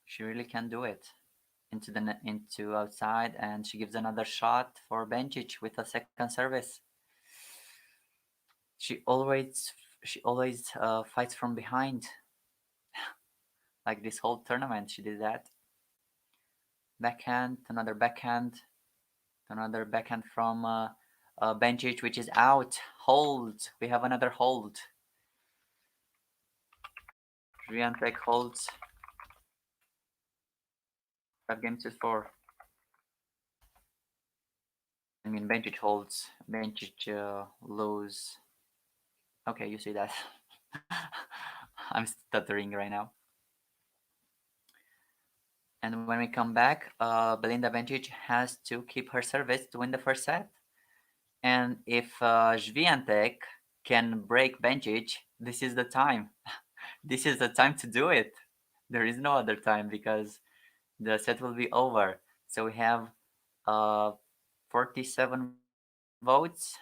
She really can do it. Into outside, and she gives another shot for Bencic with a second service. She always fights from behind. Like this whole tournament, she did that. Backhand, another backhand from Bencic, which is out. Hold. We have another hold. Świątek holds. 5 games to 4. I mean, Bencic holds. Bencic lose. Okay, you see that. I'm stuttering right now. And when we come back, Belinda Bencic has to keep her service to win the first set. And if Świątek can break Bencic, this is the time. This is the time to do it. There is no other time because the set will be over. So we have 47 votes.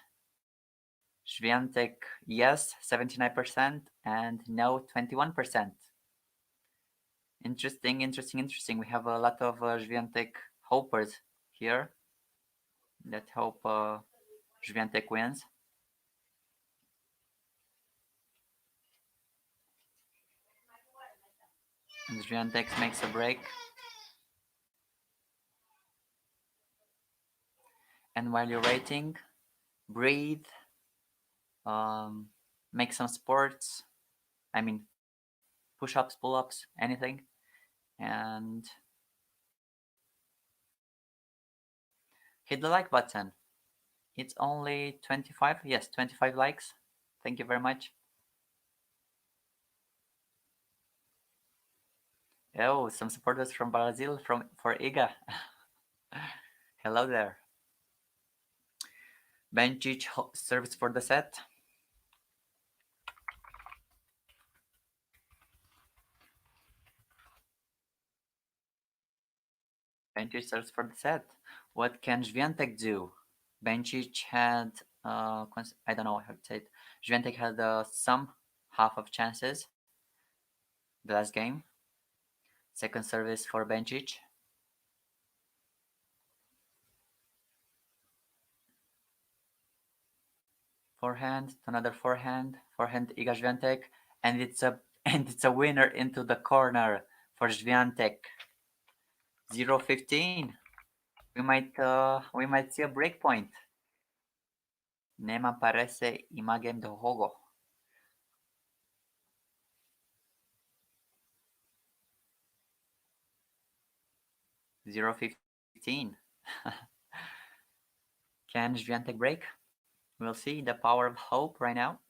Świątek, yes, 79%, and no, 21%. Interesting. We have a lot of Świątek hopers here that hope Świątek wins. And Świątek makes a break. And while you're waiting, breathe, make some sports. I mean, push-ups, pull-ups, anything. And hit the like button. It's only 25. Yes, 25 likes. Thank you very much. Oh, some supporters from Brazil for Iga. Hello there. Bencic serves for the set. Bencic serves for the set. What can Świątek do? Bencic had, I don't know how to say it. Świątek had some half of chances the last game. Second service for Bencic. Forehand, another forehand Iga Świątek, and it's a winner into the corner for Świątek. 0-15. We might see a break point. Nema parece imagen do jogo. 0-15. Can Świątek break? We'll see the power of hope right now.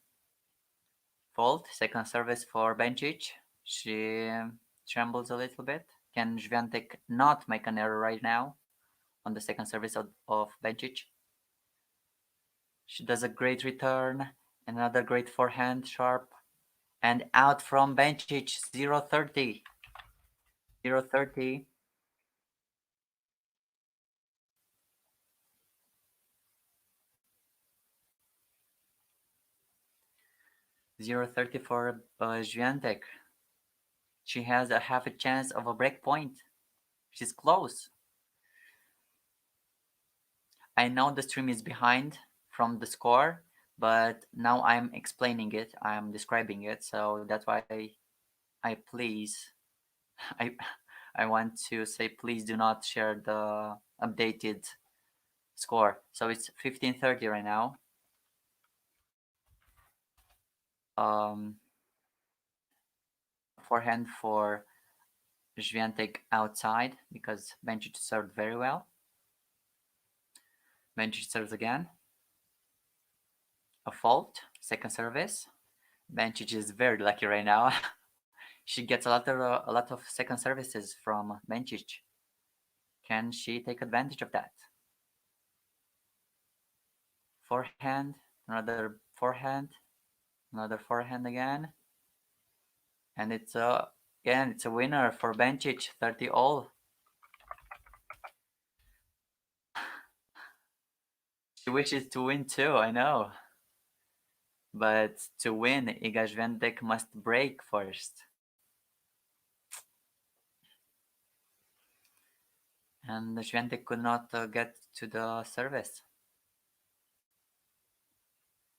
Fault, second service for Bencic. She trembles a little bit. Can Świątek not make an error right now on the second service of Bencic? She does a great return, another great forehand, sharp, and out from Bencic, 0-30. 0-30. 0-30 for Świątek. She has a half a chance of a break point. She's close. I know the stream is behind from the score, but now I'm explaining it. I'm describing it, so that's why I please, I I want to say please do not share the updated score. So it's 15:30 right now. Um, forehand for Świątek outside because Bencic served very well. Bencic serves again. A fault, second service. Bencic is very lucky right now. She gets a lot of second services from Bencic. Can she take advantage of that? Forehand, another forehand again, and it's a winner for Bencic, 30 all. She wishes to win too, I know. But to win, Iga Świątek must break first. And Świątek could not get to the service.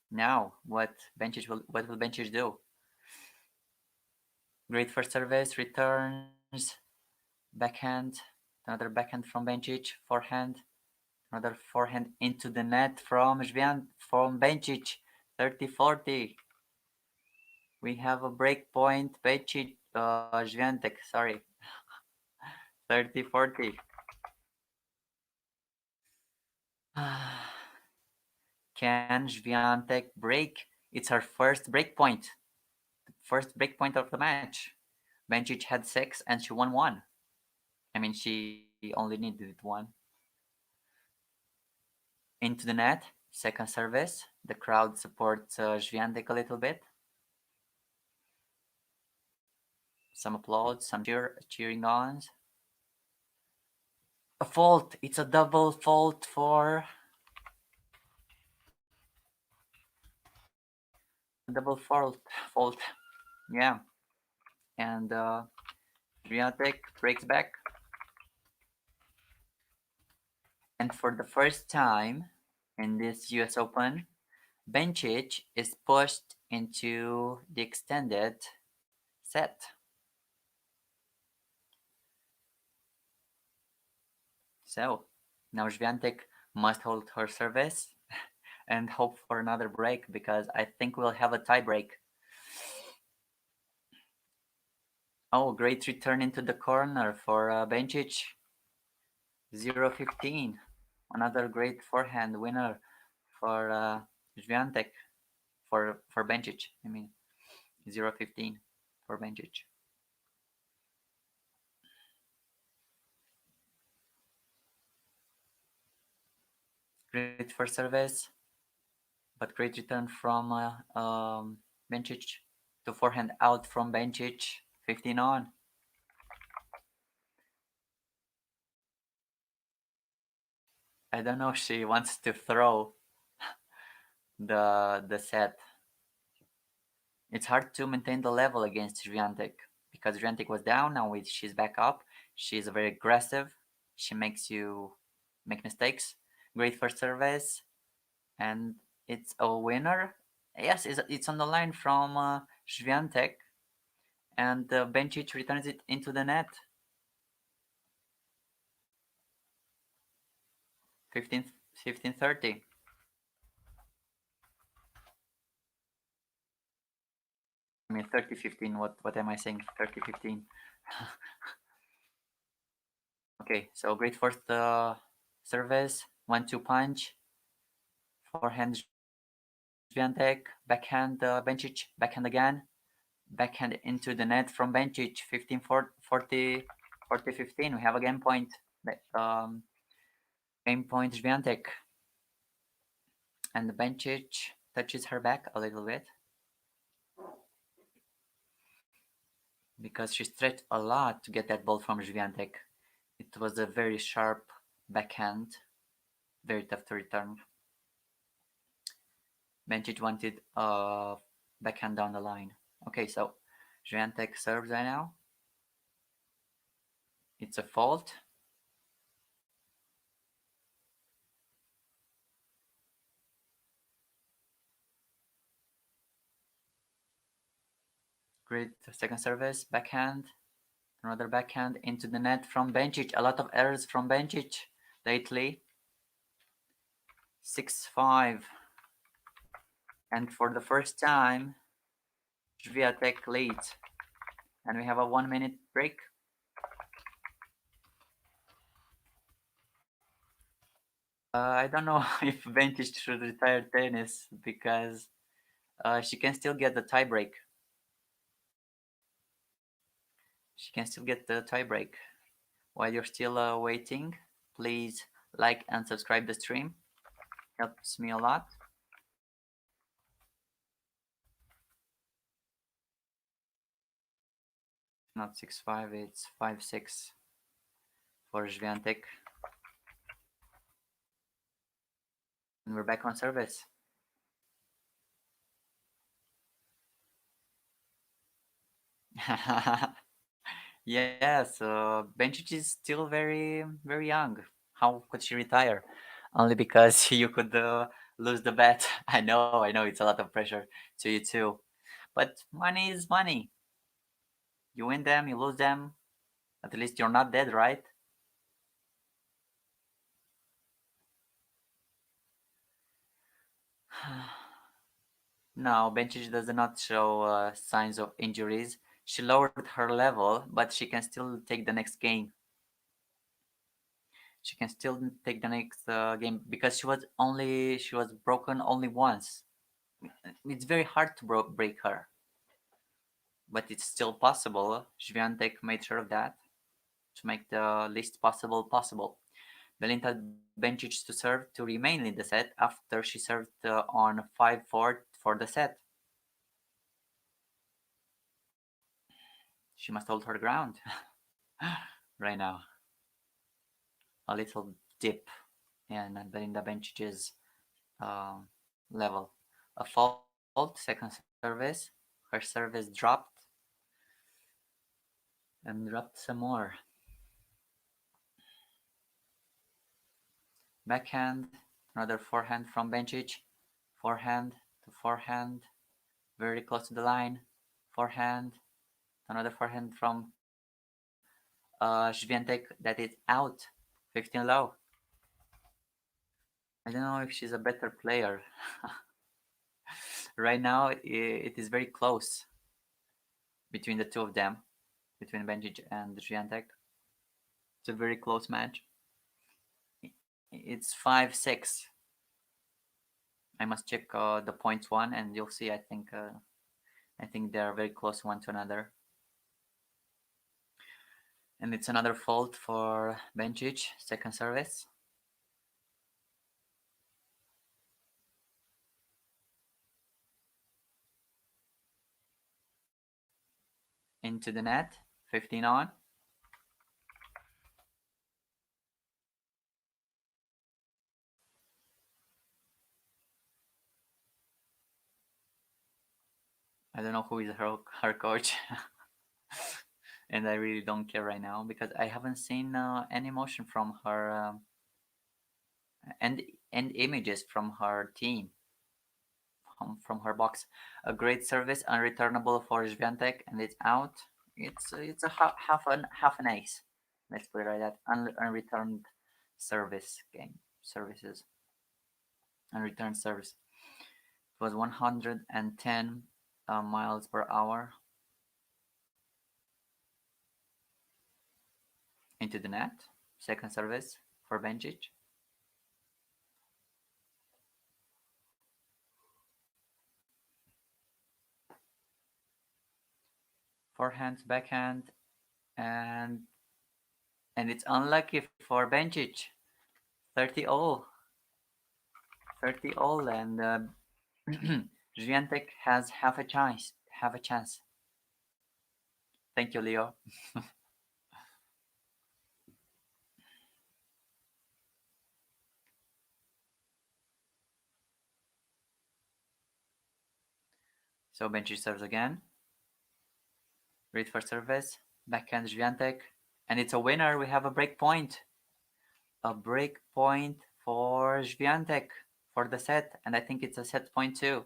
Now, what will Bencic do? Great first service, returns, backhand, another backhand from Bencic, forehand, another forehand into the net from Bencic, 30-40. We have a break point, Bencic, Świątek, sorry, 30-40. Can Świątek break? It's her first break point. First break point of the match. Bencic had 6 and she won 1. I mean, she only needed 1. Into the net, second service. The crowd supports Świątek a little bit. Some applause, some cheering on. A fault. It's a double fault for... Double fault. Yeah. And Świątek breaks back. And for the first time in this US Open, Bencic is pushed into the extended set. So now Świątek must hold her service and hope for another break because I think we'll have a tie break. Oh, great return into the corner for Bencic. 0-15. Another great forehand winner for Świątek. For Bencic, I mean. 0-15 for Bencic. Great first service, but great return from Bencic to forehand out from Bencic, 15 on. I don't know if she wants to throw the set. It's hard to maintain the level against Świątek because Świątek was down. Now she's back up. She's very aggressive. She makes you make mistakes. Great first service, and it's a winner. Yes, it's on the line from Świątek, and Bencic returns it into the net. 15-30. I mean 30-15. What am I saying? 30-15. Okay, so great first service, 1-2 punch, forehand Świątek, backhand Bencic, backhand again, backhand into the net from Bencic, 15-40, 40-15. We have a game point. Game point Świątek. And Bencic touches her back a little bit because she stretched a lot to get that ball from Świątek. It was a very sharp backhand, very tough to return. Bencic wanted a backhand down the line. Okay, so Świątek serves right now. It's a fault. Great second service, backhand. Another backhand into the net from Bencic. A lot of errors from Bencic lately. 6-5. And for the first time, Świątek leads. and we have a 1 minute break. I don't know if Bencic should retire tennis because she can still get the tiebreak. She can still get the tiebreak. While you're still waiting, please like and subscribe the stream. Helps me a lot. Not 6-5, it's 5-6 for Świątek. And we're back on service. Yeah, so Bencic is still very, very young. How could she retire? Only because you could lose the bet. I know, it's a lot of pressure to you too. But money is money. You win them, you lose them. At least you're not dead, right? No, Bencic does not show signs of injuries. She lowered her level, but she can still take the next game. She can still take the next game because she was broken only once. It's very hard to break her, but it's still possible. Świątek made sure of that to make the least possible possible. Belinda Bencic to serve to remain in the set after she served on 5-4 for the set. She must hold her ground right now. A little dip in Belinda Bencic's um, level. A fault, second service. Her service dropped and dropped some more. Backhand, another forehand from Bencic. Forehand to forehand, very close to the line. Forehand, another forehand from Świątek that is out. 15 low. I don't know if she's a better player. Right now, it is very close between the two of them, between Bencic and Świątek. It's a very close match. It's 5-6. I must check the points one, and you'll see. I think they are very close one to another. And it's another fault for Bencic, second service. Into the net, 15 on. I don't know who is her coach. And I really don't care right now because I haven't seen any motion from her and images from her team, from her box. A great service, unreturnable for Świątek, and it's out. It's a half an ace. Let's put it like that. Unreturned service game services. Unreturned service. It was 110 miles per hour into the net. Second service for Bencic. Forehand, backhand, and it's unlucky for Bencic. 30 all. 30 all, and Świątek has half a chance. Have a chance. Thank you, Leo. So Bencic serves again. Great first service. Backhand Świątek. And it's a winner. We have a break point. A break point for Świątek for the set. And I think it's a set point too.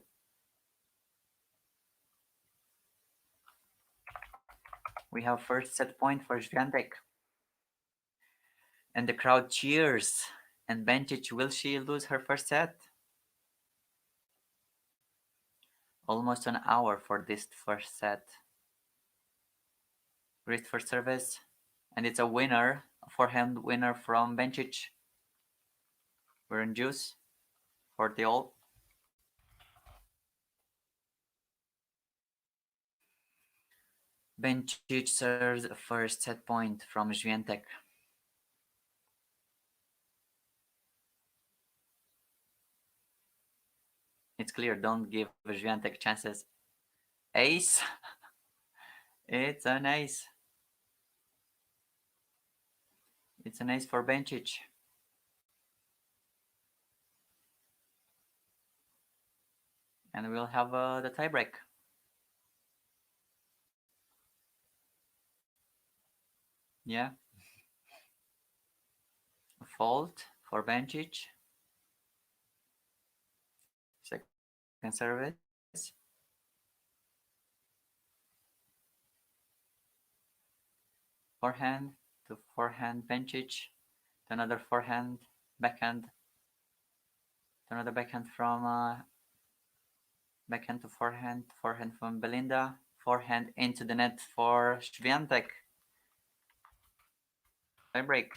We have first set point for Świątek. And the crowd cheers. And Bencic, will she lose her first set? Almost an hour for this first set. Great first service. And it's a winner, a forehand winner from Bencic. We're in juice for the all. Bencic serves a first set point from Świątek. It's clear, don't give Świątek chances. Ace. It's an ace. It's an ace for Bencic. And we'll have the tiebreak. Yeah. A fault for Bencic. Second service. Forehand to forehand Bencic. To another forehand, backhand. To another backhand from backhand to forehand from Belinda. Forehand into the net for Świątek. Tiebreak.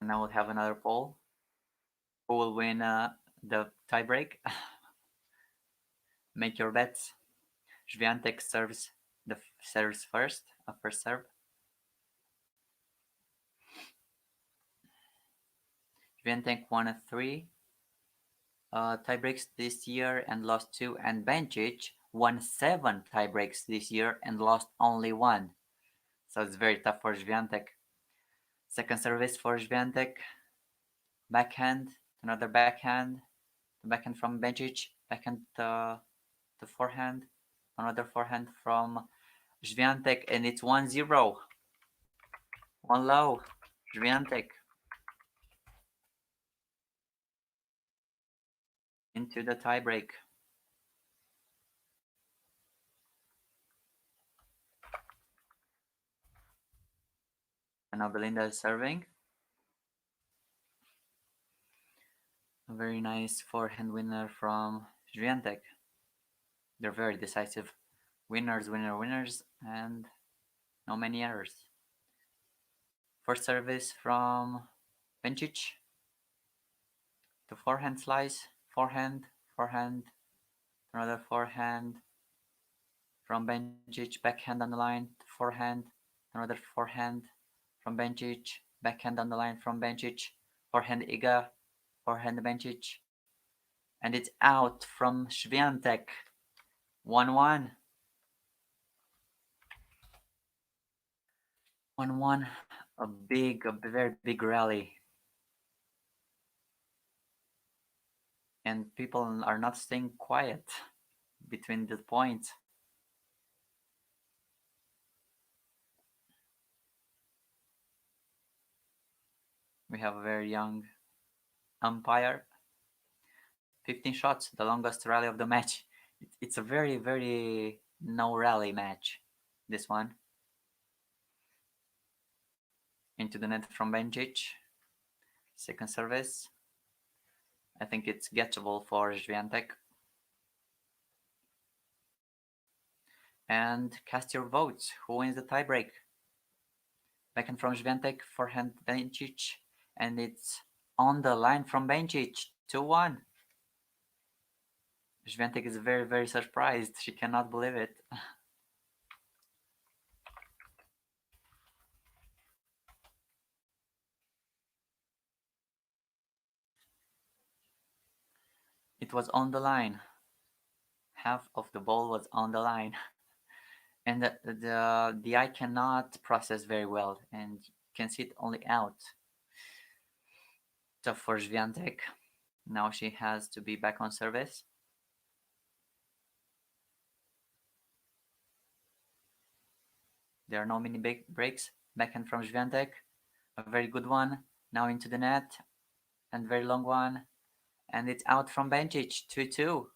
And now we'll have another poll. Who will win the tiebreak? Make your bets. Świątek serves first, a first serve. Świątek won 3 tiebreaks this year and lost 2, and Bencic won 7 tiebreaks this year and lost only 1. So it's very tough for Świątek. Second service for Świątek. Backhand, another backhand. The backhand from Bencic. Backhand to forehand. Another forehand from Świątek, and it's 1-0. 1 low. Świątek into the tiebreak. And now Belinda is serving. A very nice forehand winner from Świątek. They're very decisive. Winners, winners, and no many errors. First service from Bencic. The forehand slice. Forehand. Another forehand from Bencic. Backhand on the line. Forehand. Another forehand from Bencic. Backhand on the line from Bencic. Forehand Iga. Forehand Bencic. And it's out from Świątek. 1-1. 1-1. A very big rally. And people are not staying quiet between the points. We have a very young umpire. 15 shots, the longest rally of the match. It's a very no rally match, this one. Into the net from Bencic. Second service. I think it's gettable for Świątek. And cast your votes. Who wins the tiebreak? Backhand from Świątek, forehand Bencic, and it's on the line from Bencic. 2-1. Świątek is very surprised. She cannot believe it. It was on the line. Half of the ball was on the line. And the eye cannot process very well, and you can see it only out. Tough for Świątek. Now she has to be back on service. There are no mini breaks. Backhand from Świątek. A very good one. Now into the net. And very long one. And it's out from Bencic, 2-2.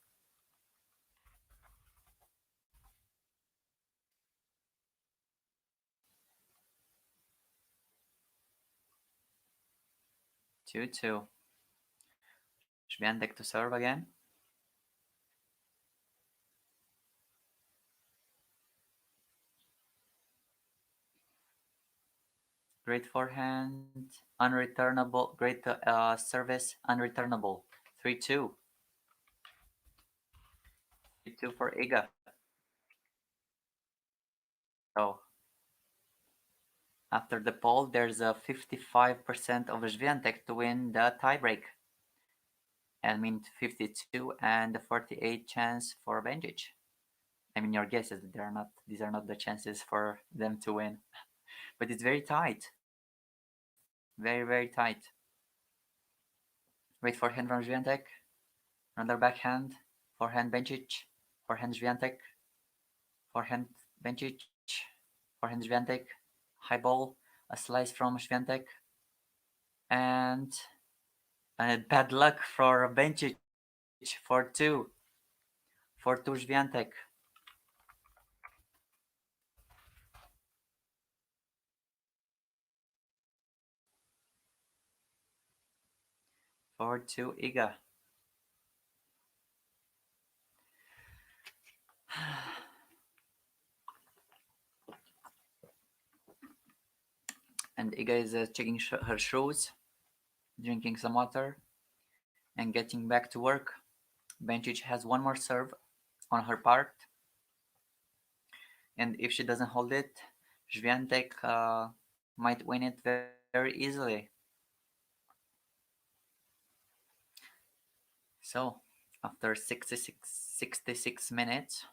2-2. Świątek to serve again. Great forehand, unreturnable. Great service, unreturnable. 3-2. 3-2 for Iga. So after the poll, there's a 55% of Świątek to win the tiebreak. I mean 52 and a 48 chance for Bencic. I mean your guesses. These are not the chances for them to win, but it's very tight. Very very tight. Great forehand from Świątek. Another backhand. Forehand Bencic. Forehand Świątek. Forehand Bencic. Forehand Świątek. High ball. A slice from Świątek. And bad luck for Bencic. 4-2. 4-2 Świątek. 4-2 Iga. And Iga is checking her shoes, drinking some water, and getting back to work. Bencic has one more serve on her part, and if she doesn't hold it, Świątek might win it very easily. So, after 66 minutes,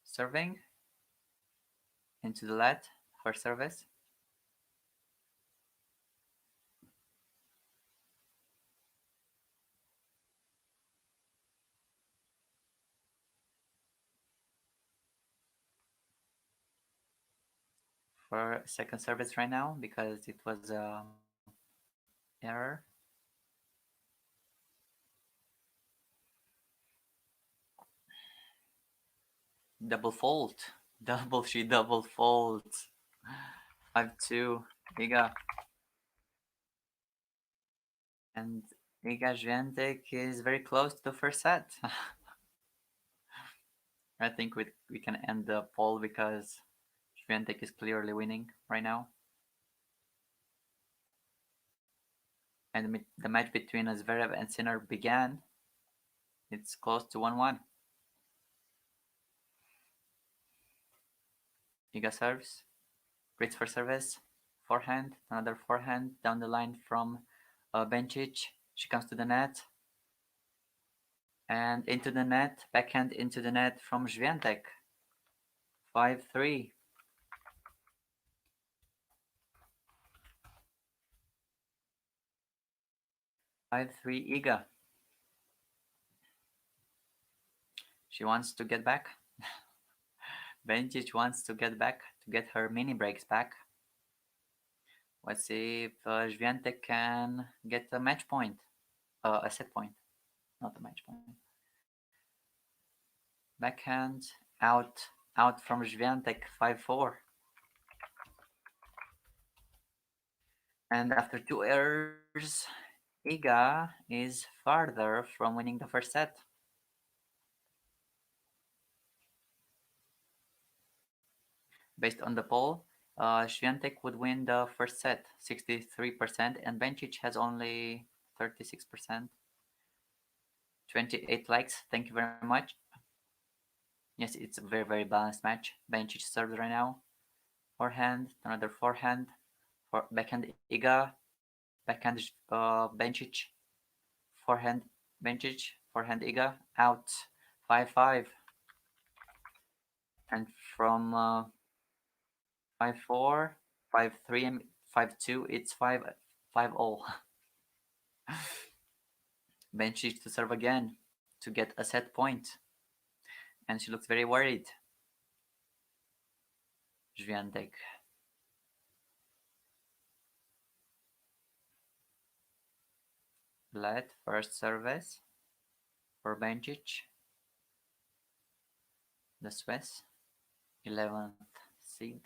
serving into the net for service. For second service right now because it was error. Double fault. Double fault. 5-2. Iga. And Iga Świątek is very close to the first set. I think we can end the poll because Świątek is clearly winning right now. And the match between Zverev and Sinner began. It's close to 1-1. Iga serves. Great for service. Forehand. Another forehand down the line from Bencic. She comes to the net. And into the net. Backhand into the net from Świątek. 5-3. 5-3 Iga. She wants to get back. Bencic wants to get back, to get her mini breaks back. Let's see if Świątek can get a match point. A set point. Not a match point. Backhand. Out from Świątek. 5-4. And after two errors, Iga is farther from winning the first set. Based on the poll, Świątek would win the first set, 63%, and Bencic has only 36%. 28 likes, thank you very much. Yes, it's a very, very balanced match. Bencic serves right now. Forehand, another forehand. Backhand Iga, backhand Bencic. Forehand Bencic, forehand Iga, out 5-5. And from 5-4, 5-3, and 5-2, it's 5-all. Bencic to serve again to get a set point. And she looks very worried. Świątek. Let first service for Bencic, the Swiss, 11th seed.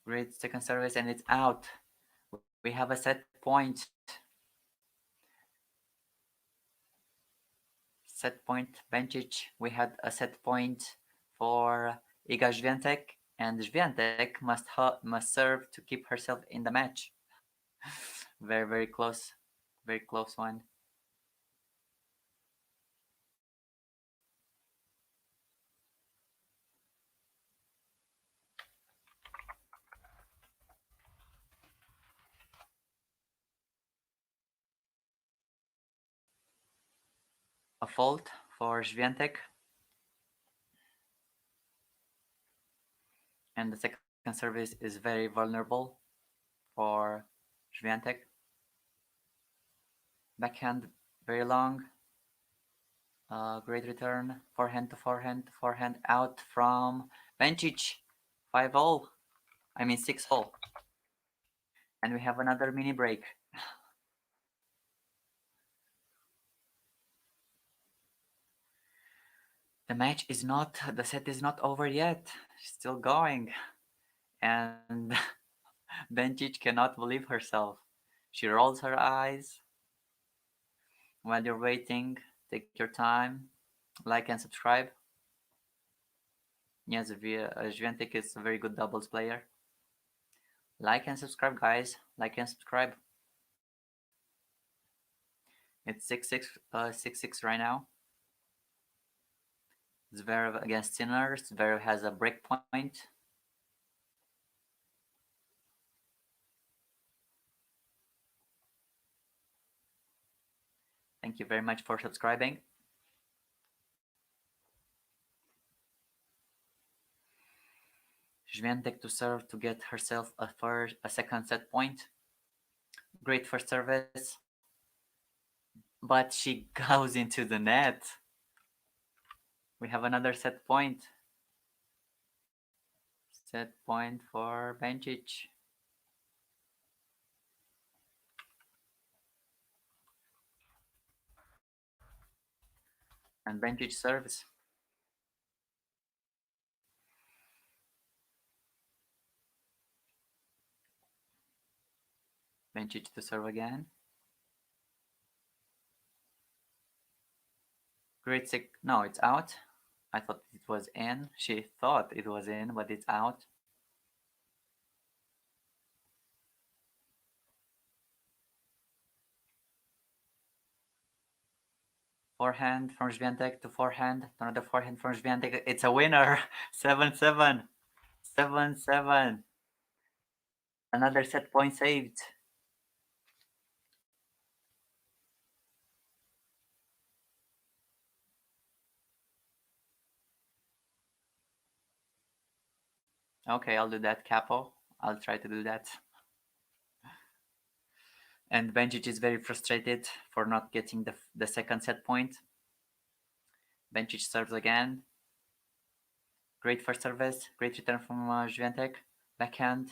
Great second service, and it's out. We have a set point. Set point Bencic. We had a set point for Iga Świątek, and Świątek must serve to keep herself in the match. Very close one. A fault for Świątek, and the second service is very vulnerable for Świątek. Backhand very long. Great return. Forehand to forehand out from Bencic. 5-all. I mean 6-all. And we have another mini break. The set is not over yet. Still going. And Bencic cannot believe herself. She rolls her eyes. While you're waiting, take your time. Like and subscribe. Yes, Świątek is a very good doubles player. Like and subscribe, guys. Like and subscribe. It's 6-6 right now. Zverev against Sinner. Zverev has a break point. Thank you very much for subscribing. Świątek to serve to get herself a second set point. Great first service. But she goes into the net. We have another set point. Set point for Bencic. And Bencic serves. Bencic to serve again. Great no, it's out. I thought it was in. She thought it was in, but it's out. Forehand from Świątek to forehand. Another forehand from Świątek. It's a winner. 7-7. 7-7. Another set point saved. Okay, I'll do that, Capo. I'll try to do that. And Bencic is very frustrated for not getting the second set point. Bencic serves again. Great first service. Great return from Świątek. Backhand.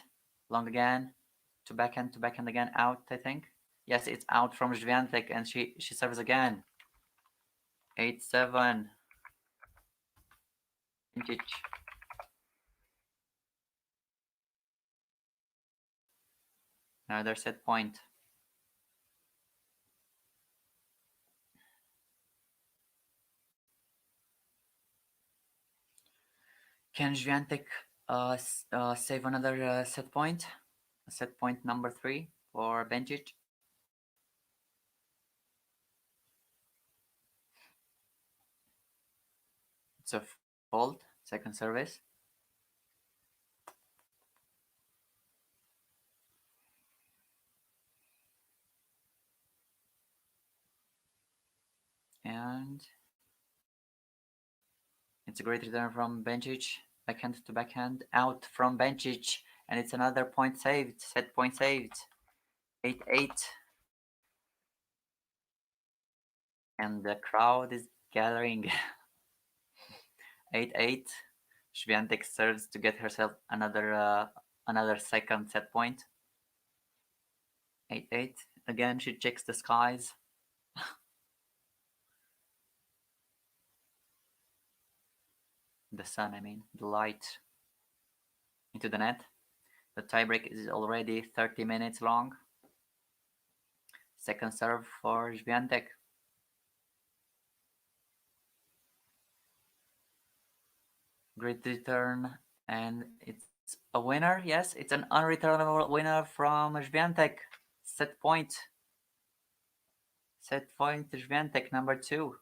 Long again. To backhand again. Out, I think. Yes, it's out from Świątek, and she serves again. 8-7. Bencic. Another set point. Can Świątek save another set point? Set point number 3 for Bencic. It's a fault. Second service. And it's a great return from Bencic. Backhand to backhand. Out from Bencic. And it's another point saved. Set point saved. 8-8. And the crowd is gathering. 8-8. Świątek serves to get herself another second set point. 8-8. Again, she checks the skies. The sun, I mean, the light into the net. The tiebreak is already 30 minutes long. Second serve for Świątek. Great return, and it's a winner. Yes, it's an unreturnable winner from Świątek. Set point. Set point Świątek, number 2.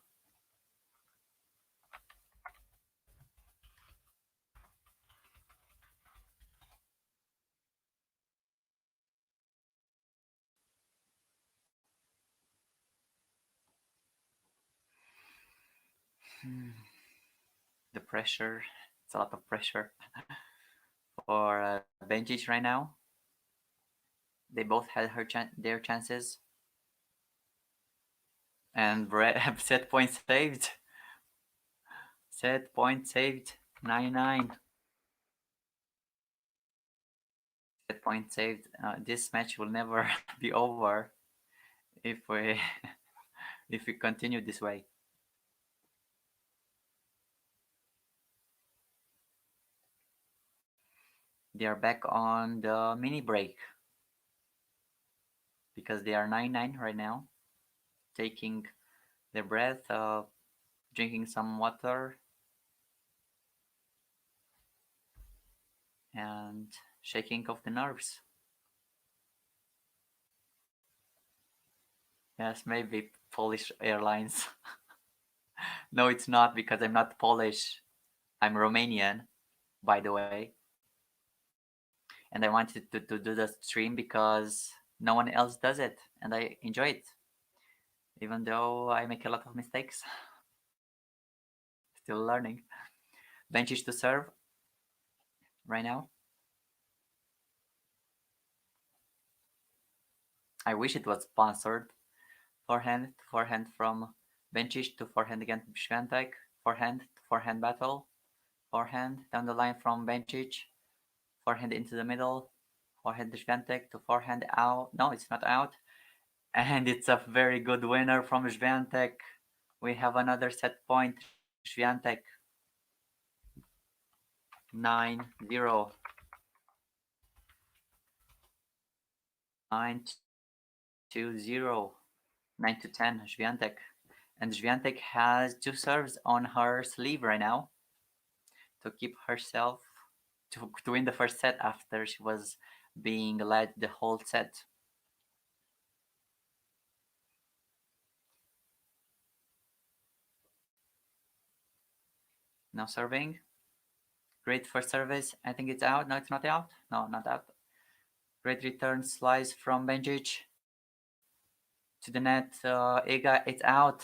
The pressure, it's a lot of pressure for Bencic right now. They both had their chances. And set point saved. Set point saved. 9-9. Set point saved. This match will never be over if we if we continue this way. They are back on the mini break because they are 9-9 right now, taking their breath, drinking some water, and shaking off the nerves. Yes, maybe Polish Airlines. No, it's not because I'm not Polish. I'm Romanian, by the way. And I wanted to do the stream because no one else does it, and I enjoy it. Even though I make a lot of mistakes. Still learning. Bencic to serve right now. I wish it was sponsored. Forehand to forehand from Bencic to forehand again to Świątek. Forehand to forehand battle. Forehand down the line from Bencic. Forehand into the middle. Forehand to Świątek to forehand out. No, it's not out. And it's a very good winner from Świątek. We have another set point. Świątek 9-0. 9-2-0. 9-10. Świątek. And Świątek has 2 serves on her sleeve right now to keep herself to win the first set after she was being led the whole set. Now serving. Great first service. I think it's out. No, it's not out. No, not out. Great return slice from Bencic to the net. Iga, it's out.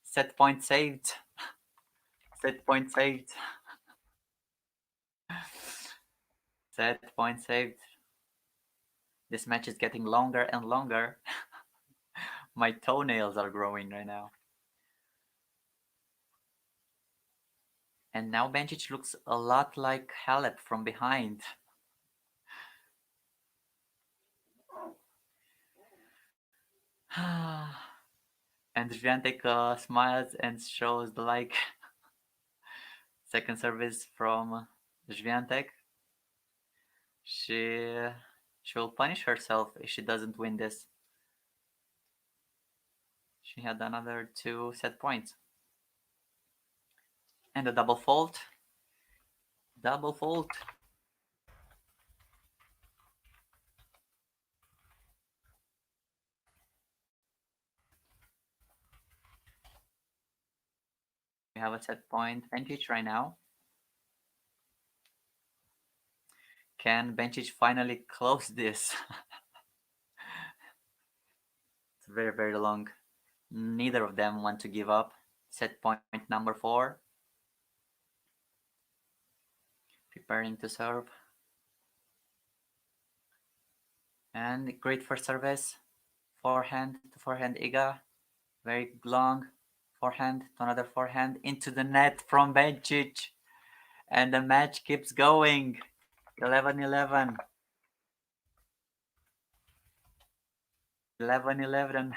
Set point saved. Set point saved. Set point saved. This match is getting longer and longer. My toenails are growing right now. And now Bencic looks a lot like Halep from behind. And Świątek smiles and shows the like. Second service from Świątek. She will punish herself if she doesn't win this. She had another 2 set points. And a double fault. Double fault. We have a set point Bencic right now. Can Bencic finally close this? It's very, very long. Neither of them want to give up. Set point number 4. Preparing to serve. And great first service. Forehand to forehand Iga. Very long Forehand to another forehand into the net from Bencic. And the match keeps going. 11-11. 11-11.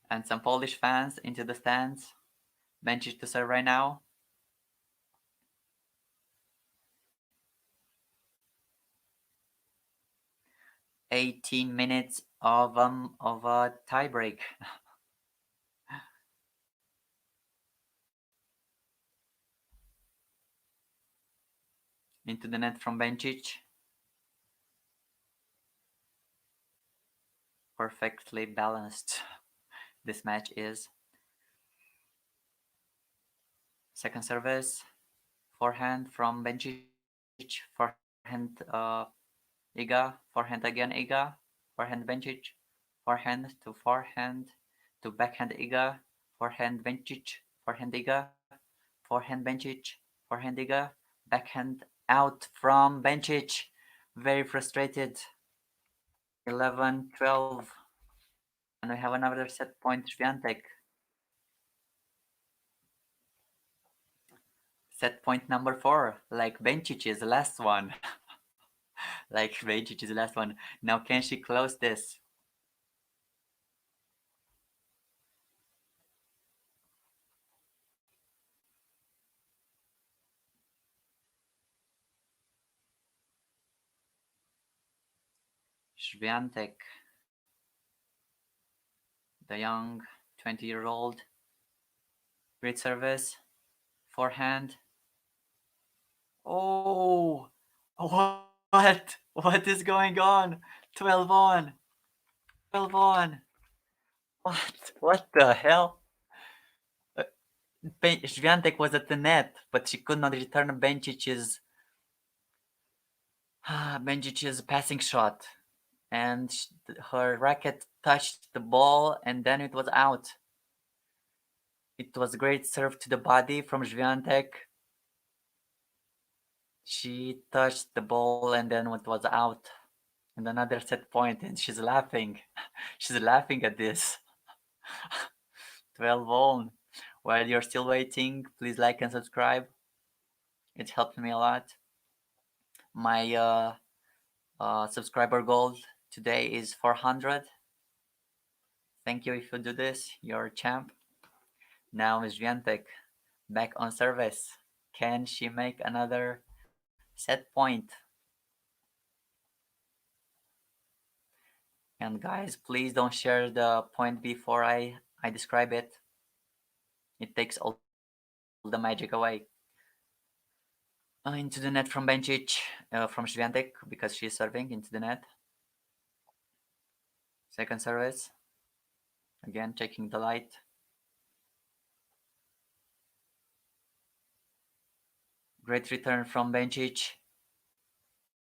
And some Polish fans into the stands. Bencic to serve right now. 18 minutes of a tiebreak. Into the net from Bencic. Perfectly balanced. This match is. Second service. Forehand from Bencic. Forehand Iga. Forehand again Iga. Forehand Bencic. Forehand to backhand Iga. Forehand Bencic. Forehand Iga. Forehand Bencic. Forehand Iga. Backhand out from Bencic. Very frustrated. 11-12. And we have another set point Świątek. Set point number 4. Like Bencic's last one. Like Bencic's last one. Now can she close this? Świątek, the young 20-year-old. Great service. Forehand. Oh, what? What is going on? 12-on. 12-on. What the hell? Świątek was at the net, but she could not return Bencic's passing shot. And her racket touched the ball and then it was out. It was a great serve to the body from Świątek. She touched the ball and then it was out. And another set point, and she's laughing. She's laughing at this. 12-on. While you're still waiting, please like and subscribe. It helped me a lot. My subscriber goal today is 400. Thank you if you do this. You're a champ. Now is Świątek back on service. Can she make another set point? And guys, please don't share the point before I describe it. It takes all the magic away. Into the net from Bencic, from Świątek, because she's serving into the net. Second service. Again, checking the light. Great return from Bencic.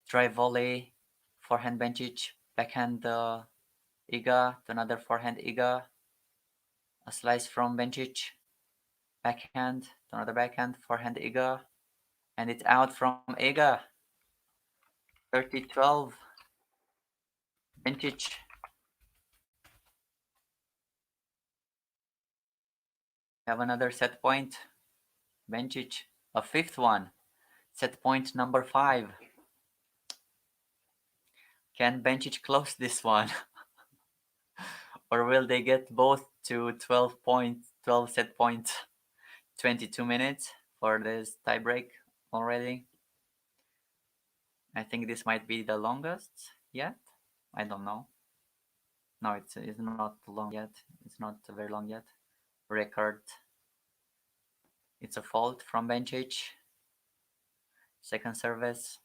Drive volley. Forehand Bencic. Backhand Iga to another forehand Iga. A slice from Bencic. Backhand to another backhand. Forehand Iga. And it's out from Iga. 30-12. Bencic. Have another set point. Bencic. A fifth one. Set point number 5. Can Bencic close this one? Or will they get both to 12 set points? 22 minutes for this tiebreak already. I think this might be the longest yet. I don't know. No, it's not long yet. It's not very long yet. Record. It's a fault from Bencic. Second service.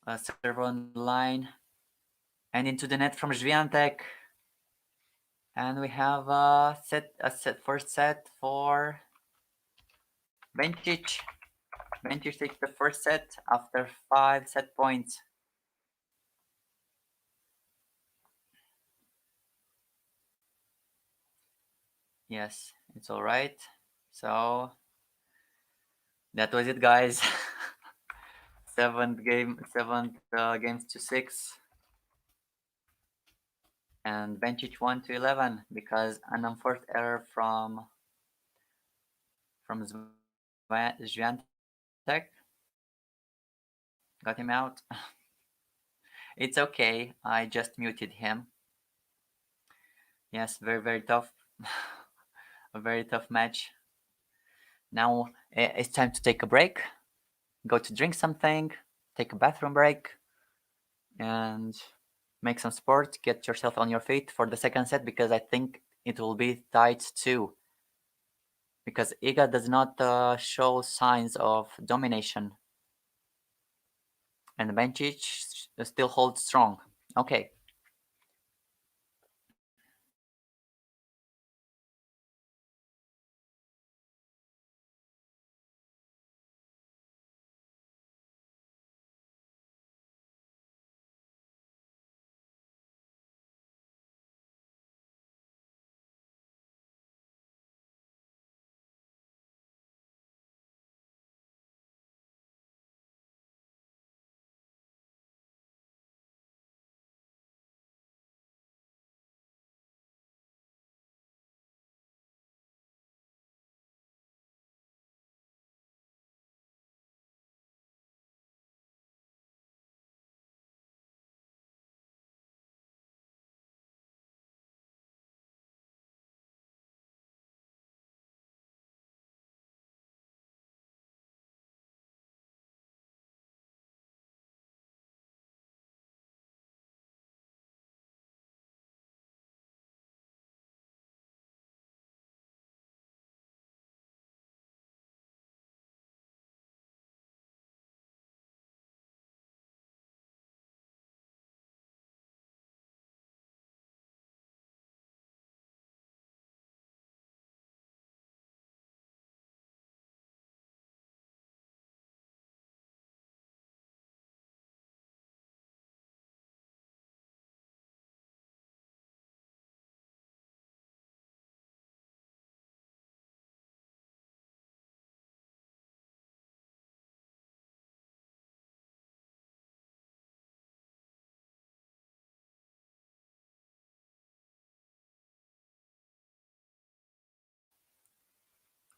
A serve on the line. And into the net from Świątek. And we have a first set for Bencic. Bencic takes the first set after 5 set points. Yes, It's all right. So that was it, guys. Seventh games to 6, and Bencic won to 11 because an unforced error from Świątek got him out. It's okay. I just muted him. Yes, very tough. A very tough match. Now it's time to take a break. Go to drink something, take a bathroom break, and make some sport. Get yourself on your feet for the second set because I think it will be tight too. Because Iga does not show signs of domination, and Bencic still holds strong. Okay.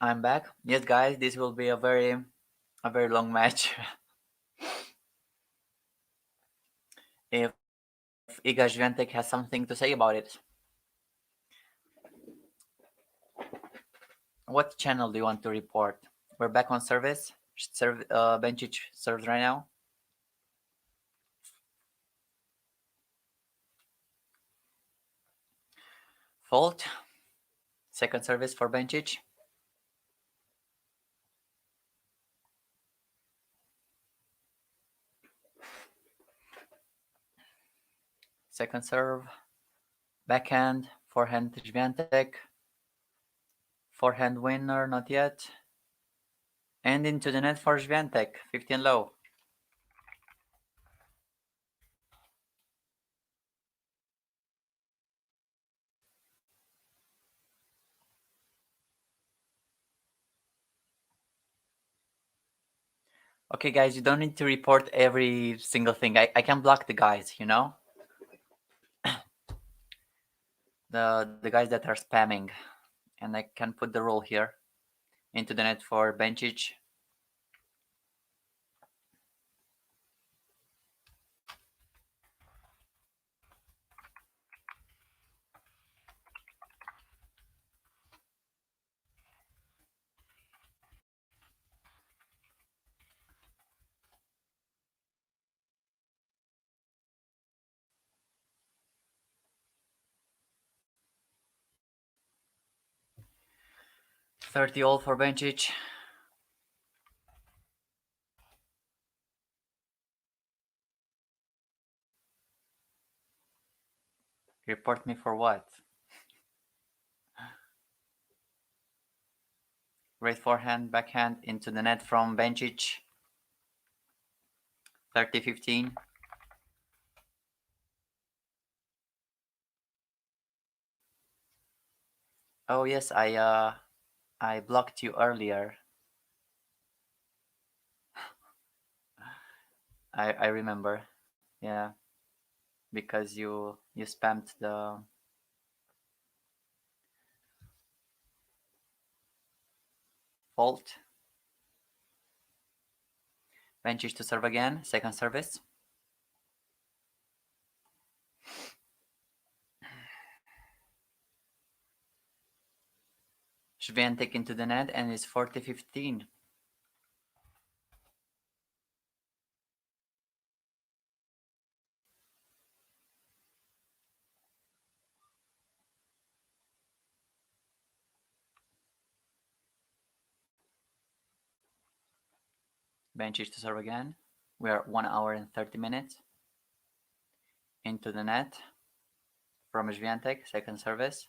I'm back. Yes, guys, this will be a very long match. If Iga Świątek has something to say about it. What channel do you want to report? We're back on service. Bencic serves right now. Fault. Second service for Bencic. Second serve. Backhand. Forehand to Świątek. Forehand winner, not yet. And into the net for Świątek. 15 low. Okay, guys, you don't need to report every single thing. I can block the guys, you know? The guys that are spamming. And I can put the rule here. Into the net for Bencic. $30 all for Bencic. Report me for what? Great forehand, backhand into the net from Bencic. 30-15. Oh yes, I blocked you earlier. I remember. Yeah, because you spammed the fault. Bencic to serve again. Second service. Świątek into the net and it's 40-15. Bencic to serve again. We are 1 hour and 30 minutes. Into the net from Świątek. Second service.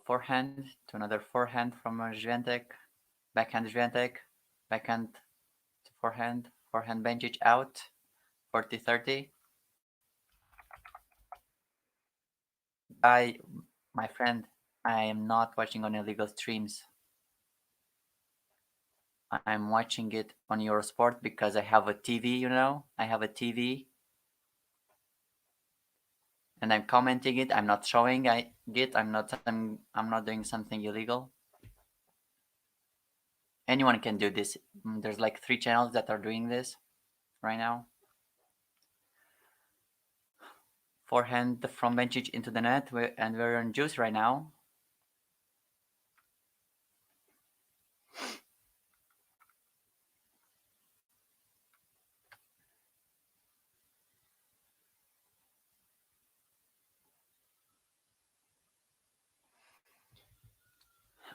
Forehand to another forehand from Świątek. Backhand Świątek. Backhand to forehand. Forehand Bencic out. 40-30. My friend, I am not watching on illegal streams. I'm watching it on Eurosport because I have a TV, you know? I have a TV. And I'm commenting it. I'm not showing it. I'm not doing something illegal. Anyone can do this. There's like 3 channels that are doing this right now. Forehand from Bencic into the net, and we're on juice right now.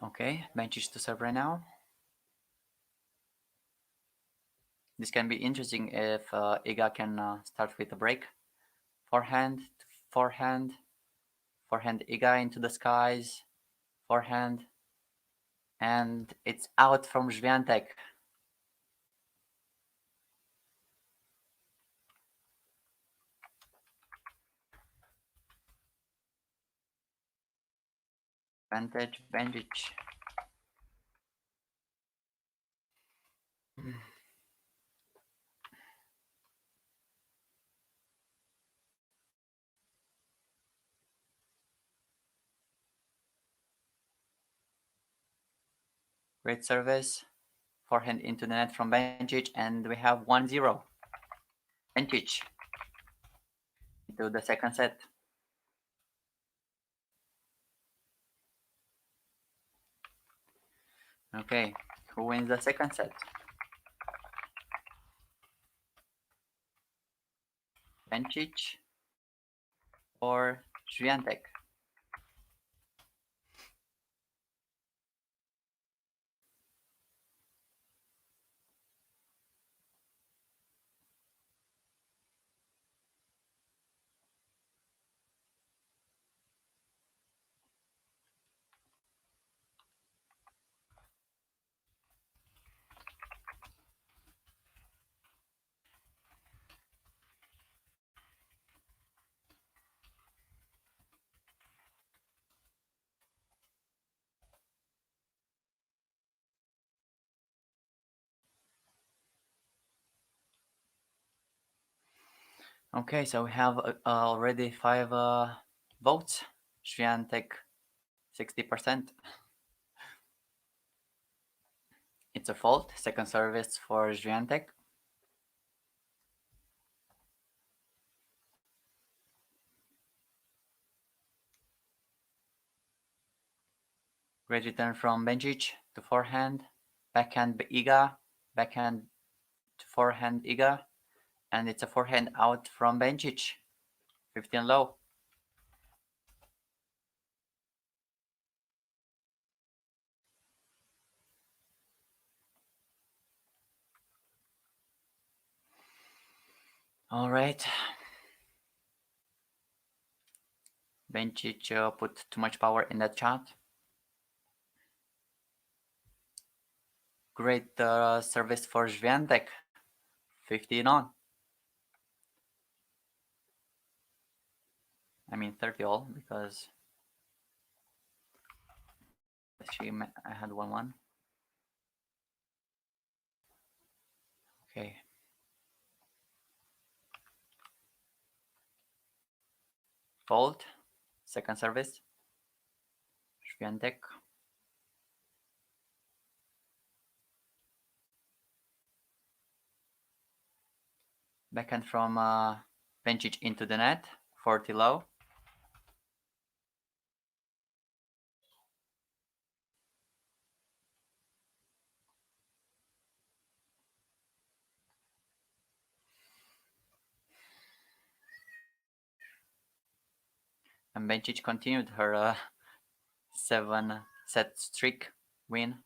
Okay, Bencic to serve right now. This can be interesting if Iga can start with a break. Forehand, forehand, forehand Iga into the skies, forehand, and it's out from Świątek. Advantage, Bencic. Great service. Forehand into the net from Bencic, and we have 1-0. Bencic into the second set. Okay, who wins the second set? Bencic or Świątek? Okay, so we have already 5 votes. Świątek 60%. It's a fault. Second service for Świątek. Great return from Bencic to forehand. Backhand Iga. Backhand to forehand Iga. And it's a forehand out from Bencic. 15 low. All right. Bencic put too much power in that shot. Great service for Świątek. 15 on. I mean 30 all because I had 1-1. Okay. Fault. Second service. Świątek. Backhand from Bencic into the net. 40 low. And Bencic continued her 7-set streak win.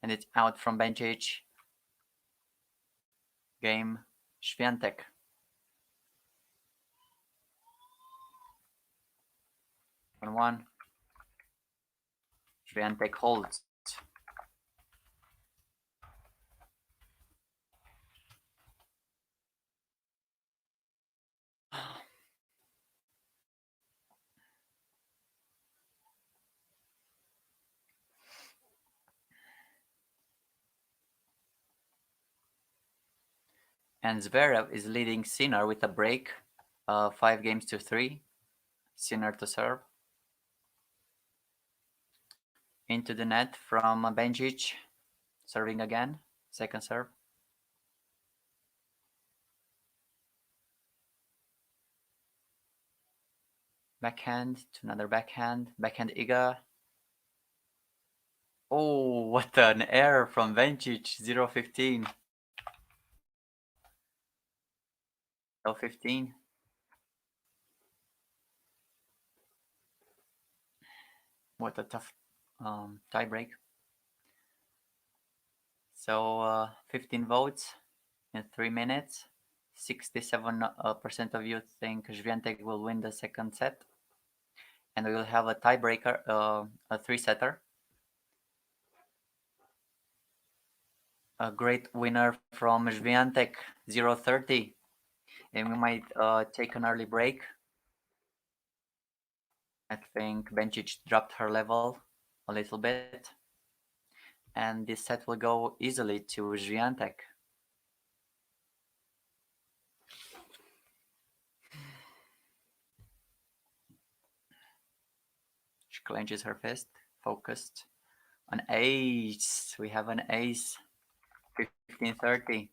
And it's out from Bencic. Game Świątek. 1-1. Świątek holds. And Zverev is leading Sinner with a break, 5-3. Sinner to serve. Into the net from Bencic, serving again, second serve. Backhand to another backhand Iga. Oh, what an error from Bencic, 0-15. 0-15. What a tough tiebreak. So 15 votes in 3 minutes. 67% of you think Świątek will win the second set. And we will have a tiebreaker, a 3-setter. A great winner from Świątek, 0-30. And we might take an early break. I think Bencic dropped her level a little bit. And this set will go easily to Świątek. She clenches her fist, focused. An ace. We have an ace. 15-30.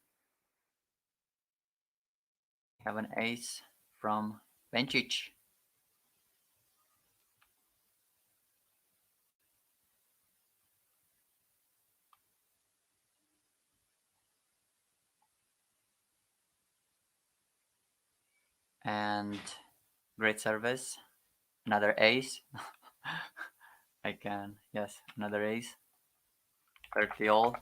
We have an ace from Bencic. And great service. Another ace. I can, yes, another ace. 30 all.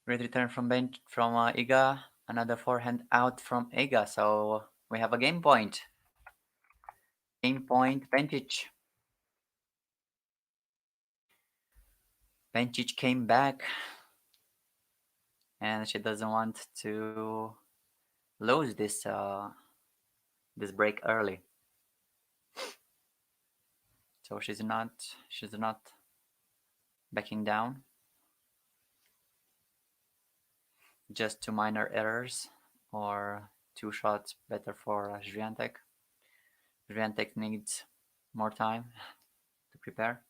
Great return from Iga. Another forehand out from Iga. So we have a game point. Game point, Bencic. Bencic came back. And she doesn't want to lose this this break early. So she's not backing down. Just 2 minor errors or 2 shots better for Świątek. Świątek needs more time to prepare.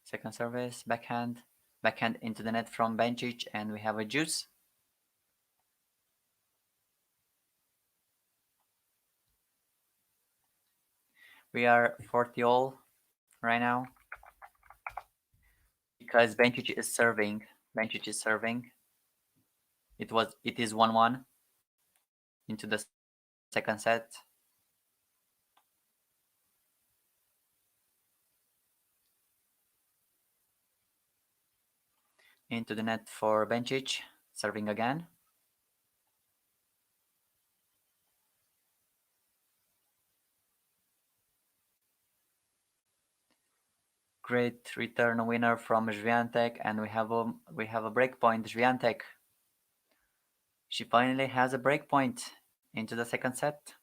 Second service, backhand into the net from Bencic, and we have a juice. We are 40 all right now because Bencic is serving. It is 1-1 into the second set. Into the net for Bencic, serving again. Great return winner from Świątek, and we have a break point. Świątek. She finally has a break point into the second set.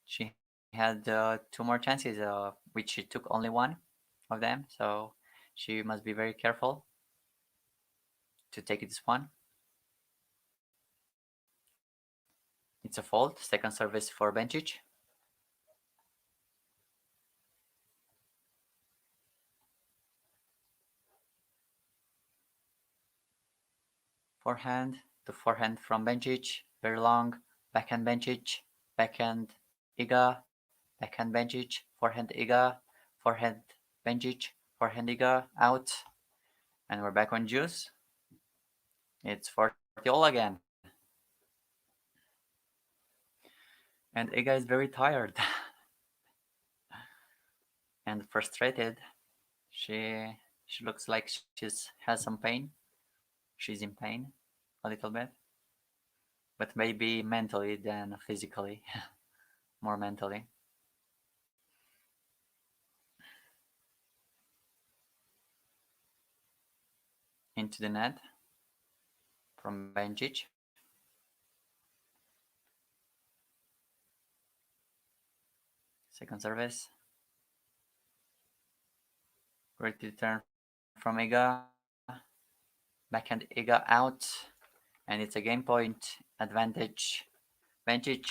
She had two more chances, which she took only one of them, so she must be very careful to take this one. It's a fault. Second service for Bencic. Forehand. The forehand from Bencic. Very long. Backhand Bencic. Backhand Iga. Backhand Bencic. Forehand Iga. Forehand Bencic. Forehand Iga. Out. And we're back on juice. It's 40 all again. And Iga is very tired and frustrated. She looks like she's has some pain. She's in pain a little bit, but maybe mentally than physically, more mentally. Into the net from Bencic. Second service. Great return from Iga. Backhand Iga out. And it's a game point advantage. Bencic.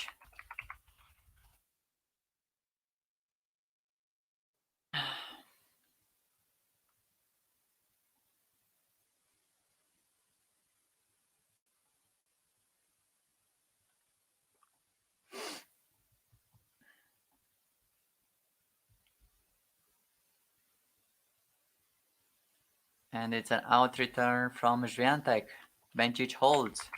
And it's an out return from Świątek. Bencic holds.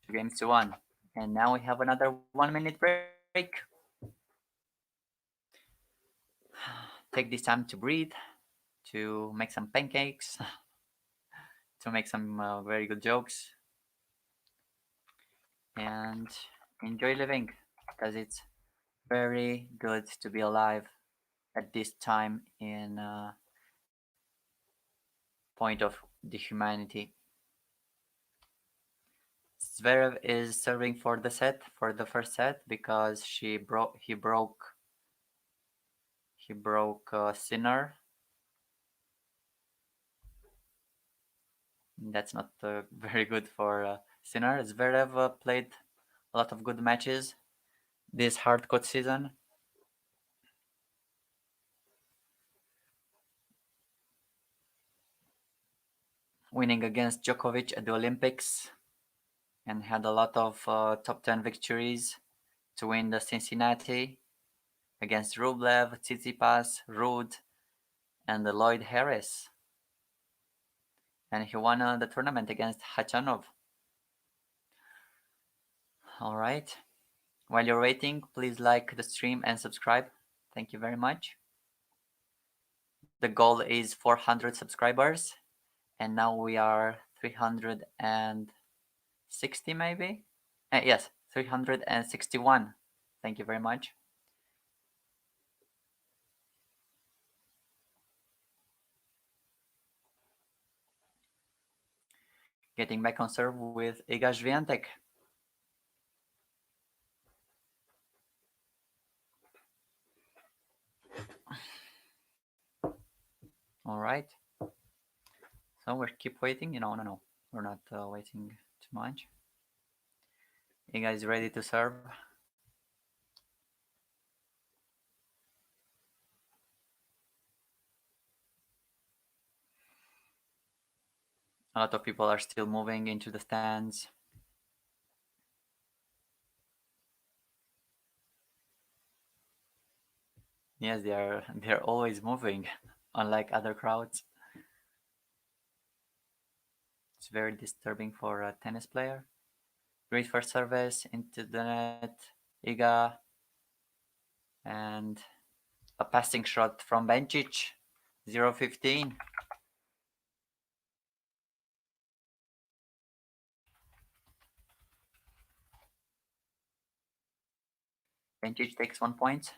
2-1. And now we have another 1 minute break. Take this time to breathe, to make some pancakes, to make some very good jokes, and enjoy living, because it's very good to be alive at this time in point of the humanity. Zverev is serving for the first set, because he broke Sinner. That's not very good for Sinner. Zverev played a lot of good matches this hard court season. Winning against Djokovic at the Olympics, and had a lot of top 10 victories to win the Cincinnati against Rublev, Tsitsipas, Ruud, and Lloyd Harris. And he won the tournament against Khachanov. All right. While you're waiting, please like the stream and subscribe. Thank you very much. The goal is 400 subscribers, and now we are 360 maybe? Yes, 361. Thank you very much. Getting back on serve with Iga Świątek. All right. So we keep waiting. No. We're not waiting too much. Iga is ready to serve. A lot of people are still moving into the stands. Yes, they're always moving, unlike other crowds. It's very disturbing for a tennis player. Great first service into the net. Iga, and a passing shot from Bencic. 0-15. Bencic takes 1 point.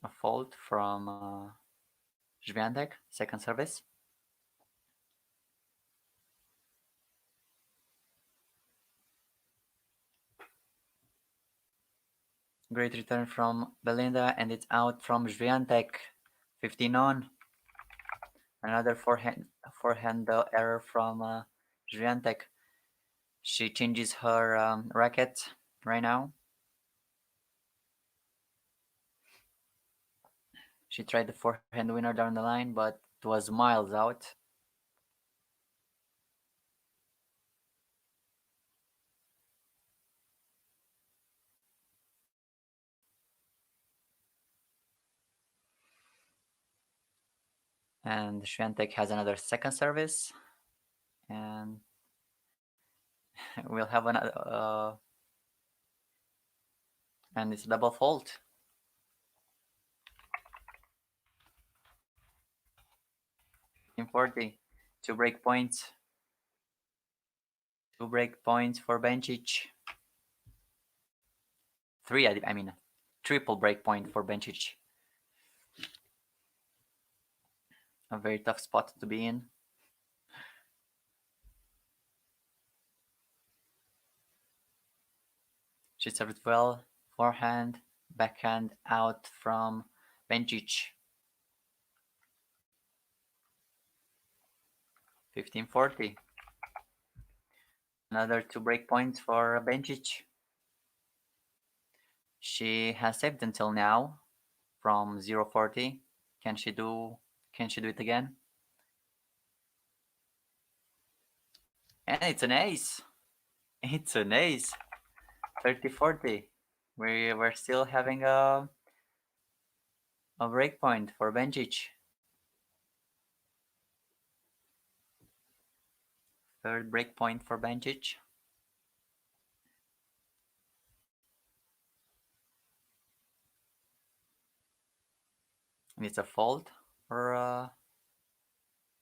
A fault from Świątek, second service. Great return from Belinda, and it's out from Świątek. 15 on. Another forehand error from Świątek. She changes her racket right now. She tried the forehand winner down the line, but it was miles out. And Świątek has another second service, and we'll have another, and it's a double fault. In 40, 2 break points. 2 break points for Bencic. 3, I mean, triple break point for Bencic. A very tough spot to be in. She served well. Forehand, backhand out from Bencic. 15-40. Another 2 break points for Bencic. She has saved until now from 0-40. Can she do it again? And it's an ace. It's an ace. 30-40. We're still having a break point for Bencic. Third break point for Bencic. And it's a fault for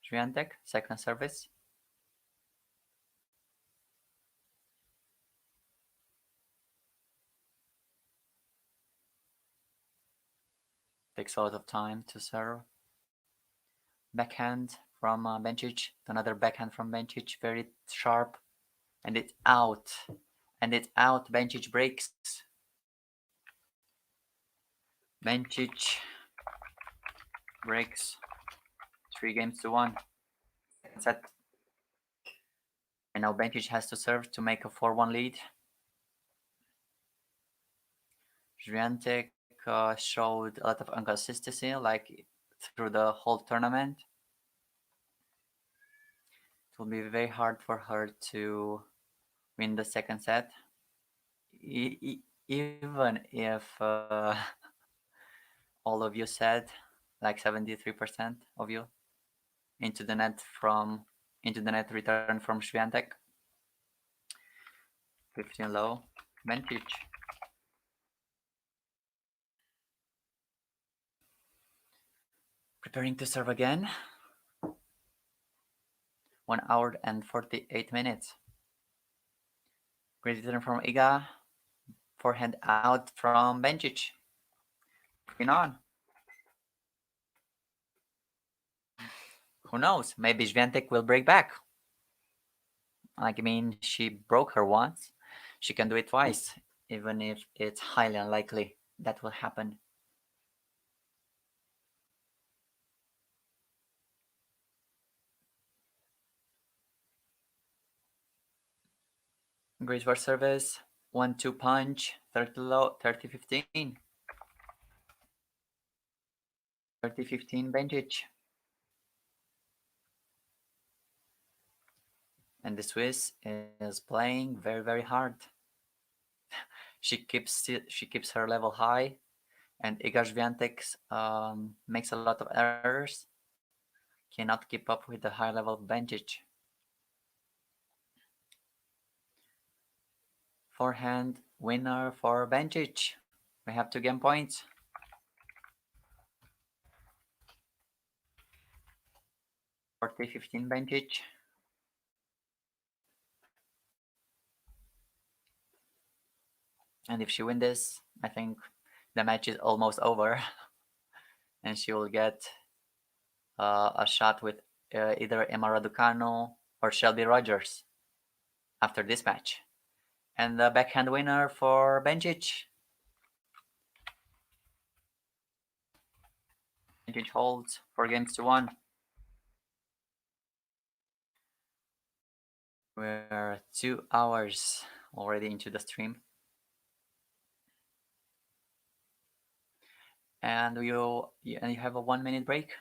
Świątek, second service. Takes a lot of time to serve. Backhand from Bencic. Another backhand from Bencic. Very sharp. And it's out. And it's out. Bencic breaks. Bencic breaks 3-1. Set. And now Bencic has to serve to make a 4-1 lead. Świątek showed a lot of inconsistency, like through the whole tournament. It will be very hard for her to win the second set, even if all of you said, like 73% of you, into the net return from Świątek. 15 low, Bencic. Preparing to serve again. 1 hour and 48 minutes. Great return from Iga. Forehand out from Bencic. On. Who knows? Maybe Świątek will break back. Like, I mean, she broke her once. She can do it twice, even if it's highly unlikely that will happen. Great for service. 1-2 punch. 30 low. 30-15. 30-15 Bencic. And the Swiss is playing very, very hard. She keeps her level high, And Iga Świątek makes a lot of errors, cannot keep up with the high level of Bencic. Forehand winner for Bencic. We have 2 game points. 40-15 Bencic. And if she wins this, I think the match is almost over. And she will get a shot with either Emma Raducanu or Shelby Rogers after this match. And the backhand winner for Bencic. Bencic holds 4 games to 1. We're 2 hours already into the stream. And you have a 1 minute break.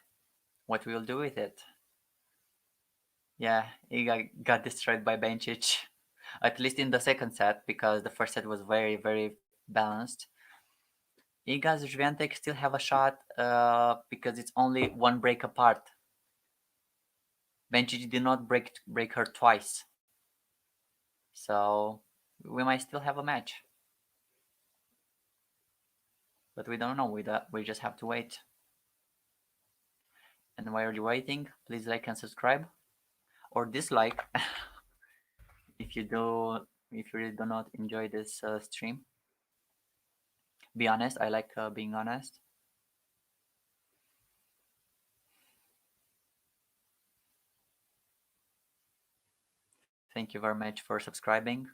What we will do with it? Yeah, Iga got destroyed by Bencic, at least in the second set, because the first set was very, very balanced. Iga and Świątek still have a shot because it's only 1 break apart. Bencic did not break her twice, so we might still have a match. But we don't know. We just have to wait. And while you're waiting, please like and subscribe, or dislike if you really do not enjoy this stream. Be honest. I like being honest. Thank you very much for subscribing.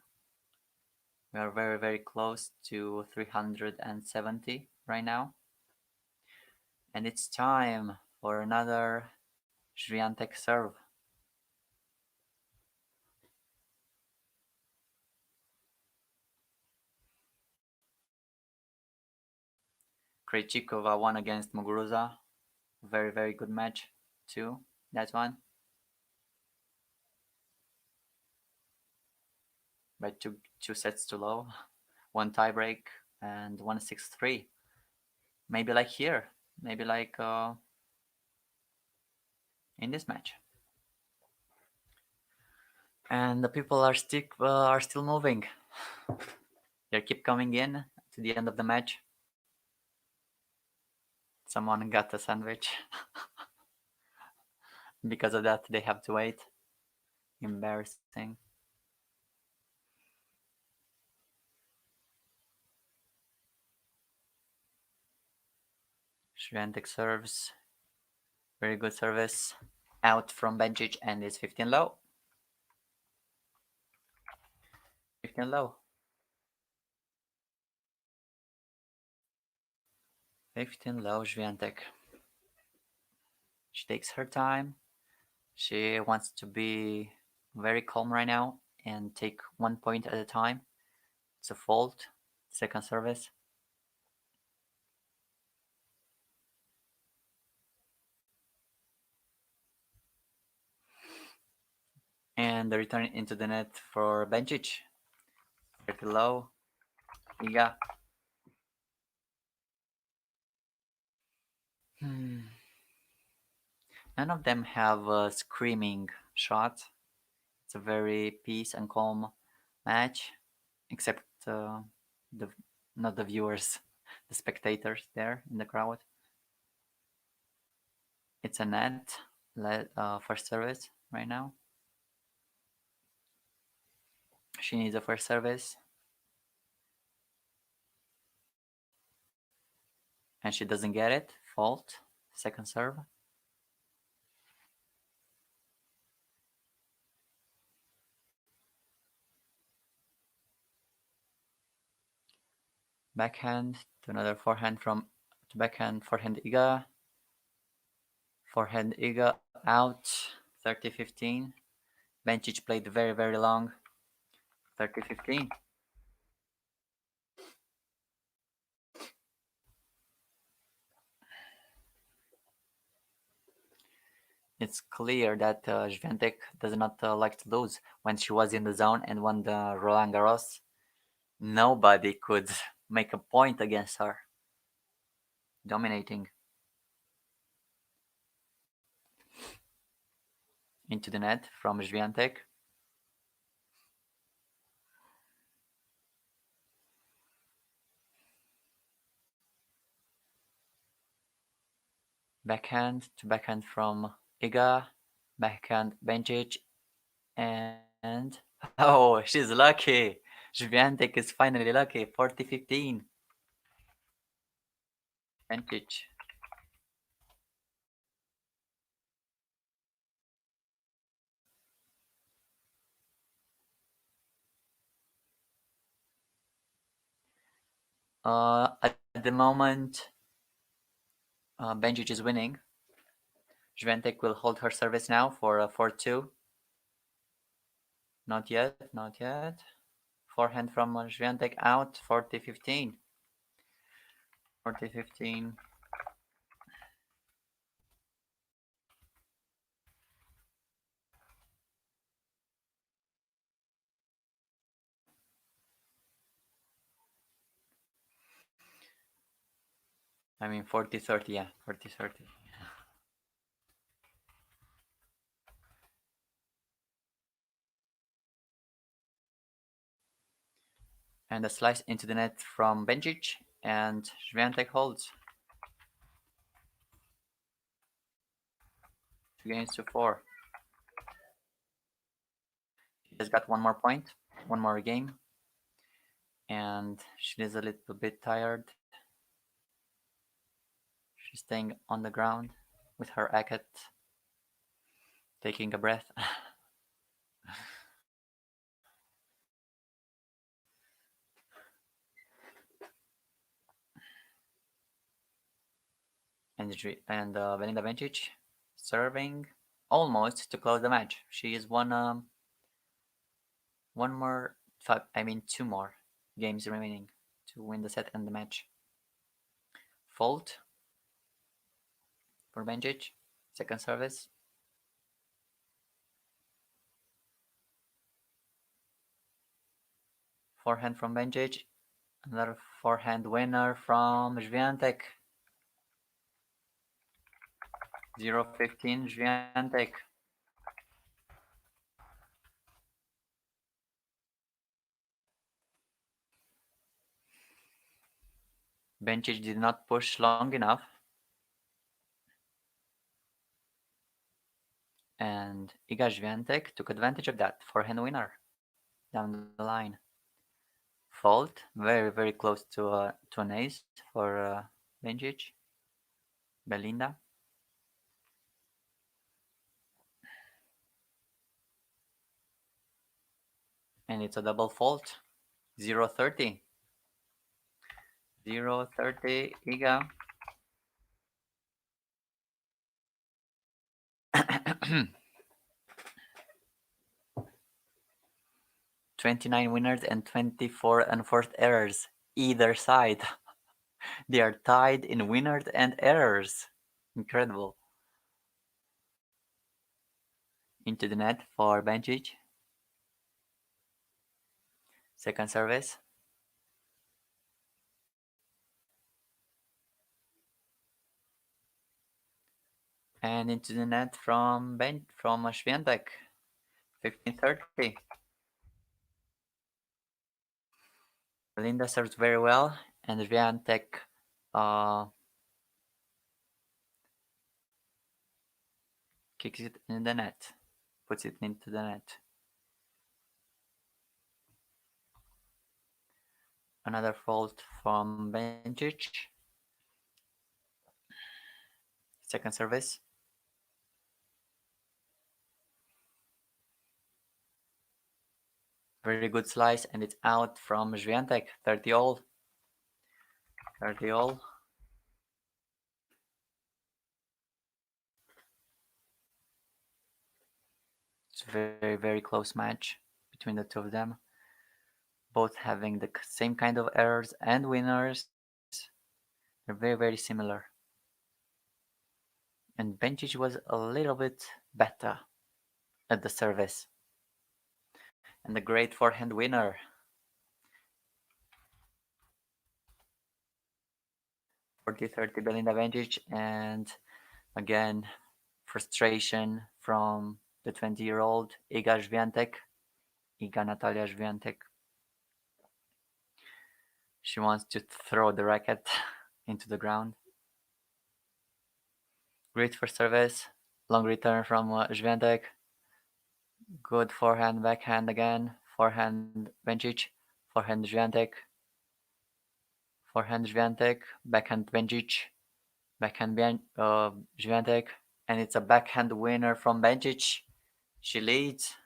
We are very, very close to 370 right now. And it's time for another Świątek serve. Krejcikova won against Muguruza. Very, very good match too, that one. By two sets to low. 1 tiebreak and 1 6-3. Maybe like here. Maybe like in this match. And the people are still moving. They keep coming in to the end of the match. Someone got a sandwich. Because of that, they have to wait. Embarrassing. Świątek serves. Very good service. Out from Bencic and is 15 low. 15 low. 15 low, Świątek. She takes her time. She wants to be very calm right now and take 1 point at a time. It's a fault. Second service. And the return into the net for Bencic. 30 low. Iga. None of them have a screaming shot. It's a very peace and calm match, except not the viewers, the spectators there in the crowd. It's a net first service right now. She needs a first service. And she doesn't get it. Fault. Second serve. Backhand to another forehand to backhand, forehand Iga. Forehand Iga out. 30-15. Bencic played very, very long. 30-15. It's clear that Świątek does not like to lose. When she was in the zone and won the Roland Garros, nobody could make a point against her. dominating. Into the net from Świątek. Backhand to backhand from Iga. Backhand Bencic. And oh, she's lucky. Świątek is finally lucky. 40-15. Bencic. At the moment, Bencic is winning. Świątek will hold her service now for a 4-2. Not yet, not yet. Forehand from Świątek out, 40-15. 40-15. I mean 40-30, yeah, 40-30. And a slice into the net from Bencic, and Świątek holds. 2-4. She has got one more point, one more game, and she is a little bit tired. She's staying on the ground with her racket, taking a breath. and Belinda Bencic serving almost to close the match. She is one more, two more games remaining to win the set and the match. Fault for Bencic, second service. Forehand from Bencic, another forehand winner from Świątek. 0-15 Świątek. Bencic did not push long enough. And Iga Świątek took advantage of that. Forehand winner down the line. Fault, very, very close to an ace for Bencic. Belinda. And it's a double fault. 0-30. 0-30, Iga. 29 winners and 24 unforced errors, either side. They are tied in winners and errors. Incredible. Into the net for Bencic. Second service. And into the net from Świątek. 15-30. Belinda serves very well, and Świątek kicks it in the net, puts it into the net. Another fault from Bencic. Second service. Very good slice, and it's out from Świątek. 30-all. 30-all. It's a very, very close match between the two of them. Both having the same kind of errors and winners. They're very, very similar. And Bencic was a little bit better at the service. And the great forehand winner 40-30 Belinda Bencic, and again frustration from the 20-year-old Iga Natalia Swiatek. She wants to throw the racket into the ground. Great for service. Long return from Świątek. Good forehand, backhand again. Forehand Bencic. Forehand Świątek. Forehand Świątek. Backhand Bencic. Backhand Świątek. And it's a backhand winner from Bencic. She leads.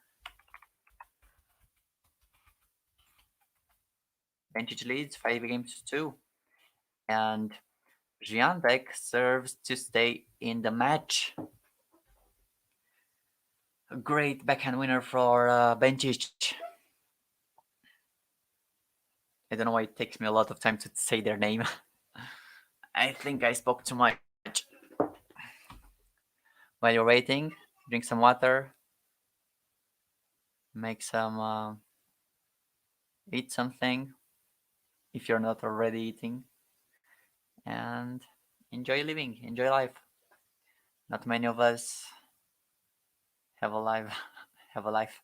Bencic leads 5-2. And Świątek serves to stay in the match. A great backhand winner for Bencic. I don't know why it takes me a lot of time to say their name. I think I spoke too much. While you're waiting, drink some water, make some, eat something if you're not already eating, and enjoy living, enjoy life. Not many of us have a life, have a life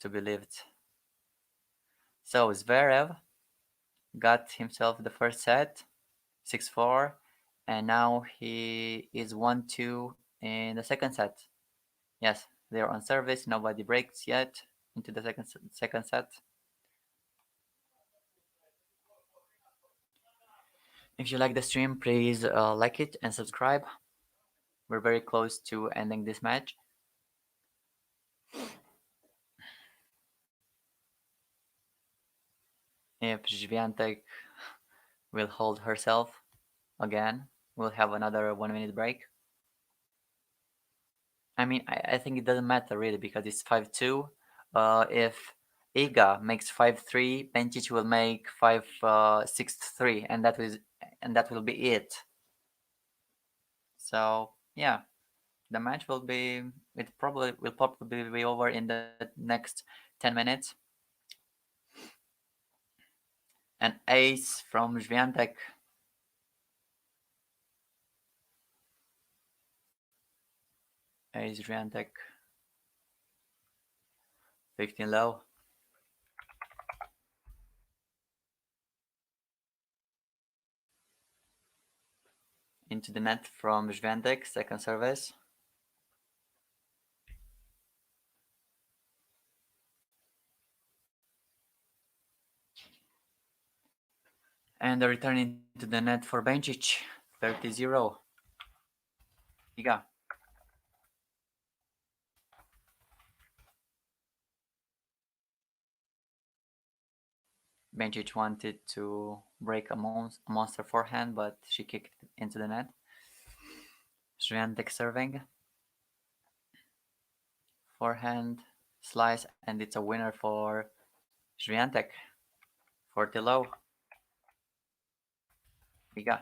to be lived. So Zverev got himself the first set, 6-4, and now he is 1-2 in the second set. Yes, they're on service. Nobody breaks yet into the second set. If you like the stream, please like it and subscribe. We're very close to ending this match. If Świątek will hold herself again, we'll have another 1 minute break. I mean, I think it doesn't matter really because it's 5-2. If Iga makes 5-3, Bencic will make 5-6-3, and that will be it. So yeah, the match will probably be over in the next 10 minutes. An ace from Świątek. Ace Świątek. 15 low. Into the net from Świątek, second service. And the return into the net for Bencic, 30-0. Iga. Bencic wanted to break a monster forehand, but she kicked it into the net. Świątek serving. Forehand, slice, and it's a winner for Świątek. 40 low. Iga.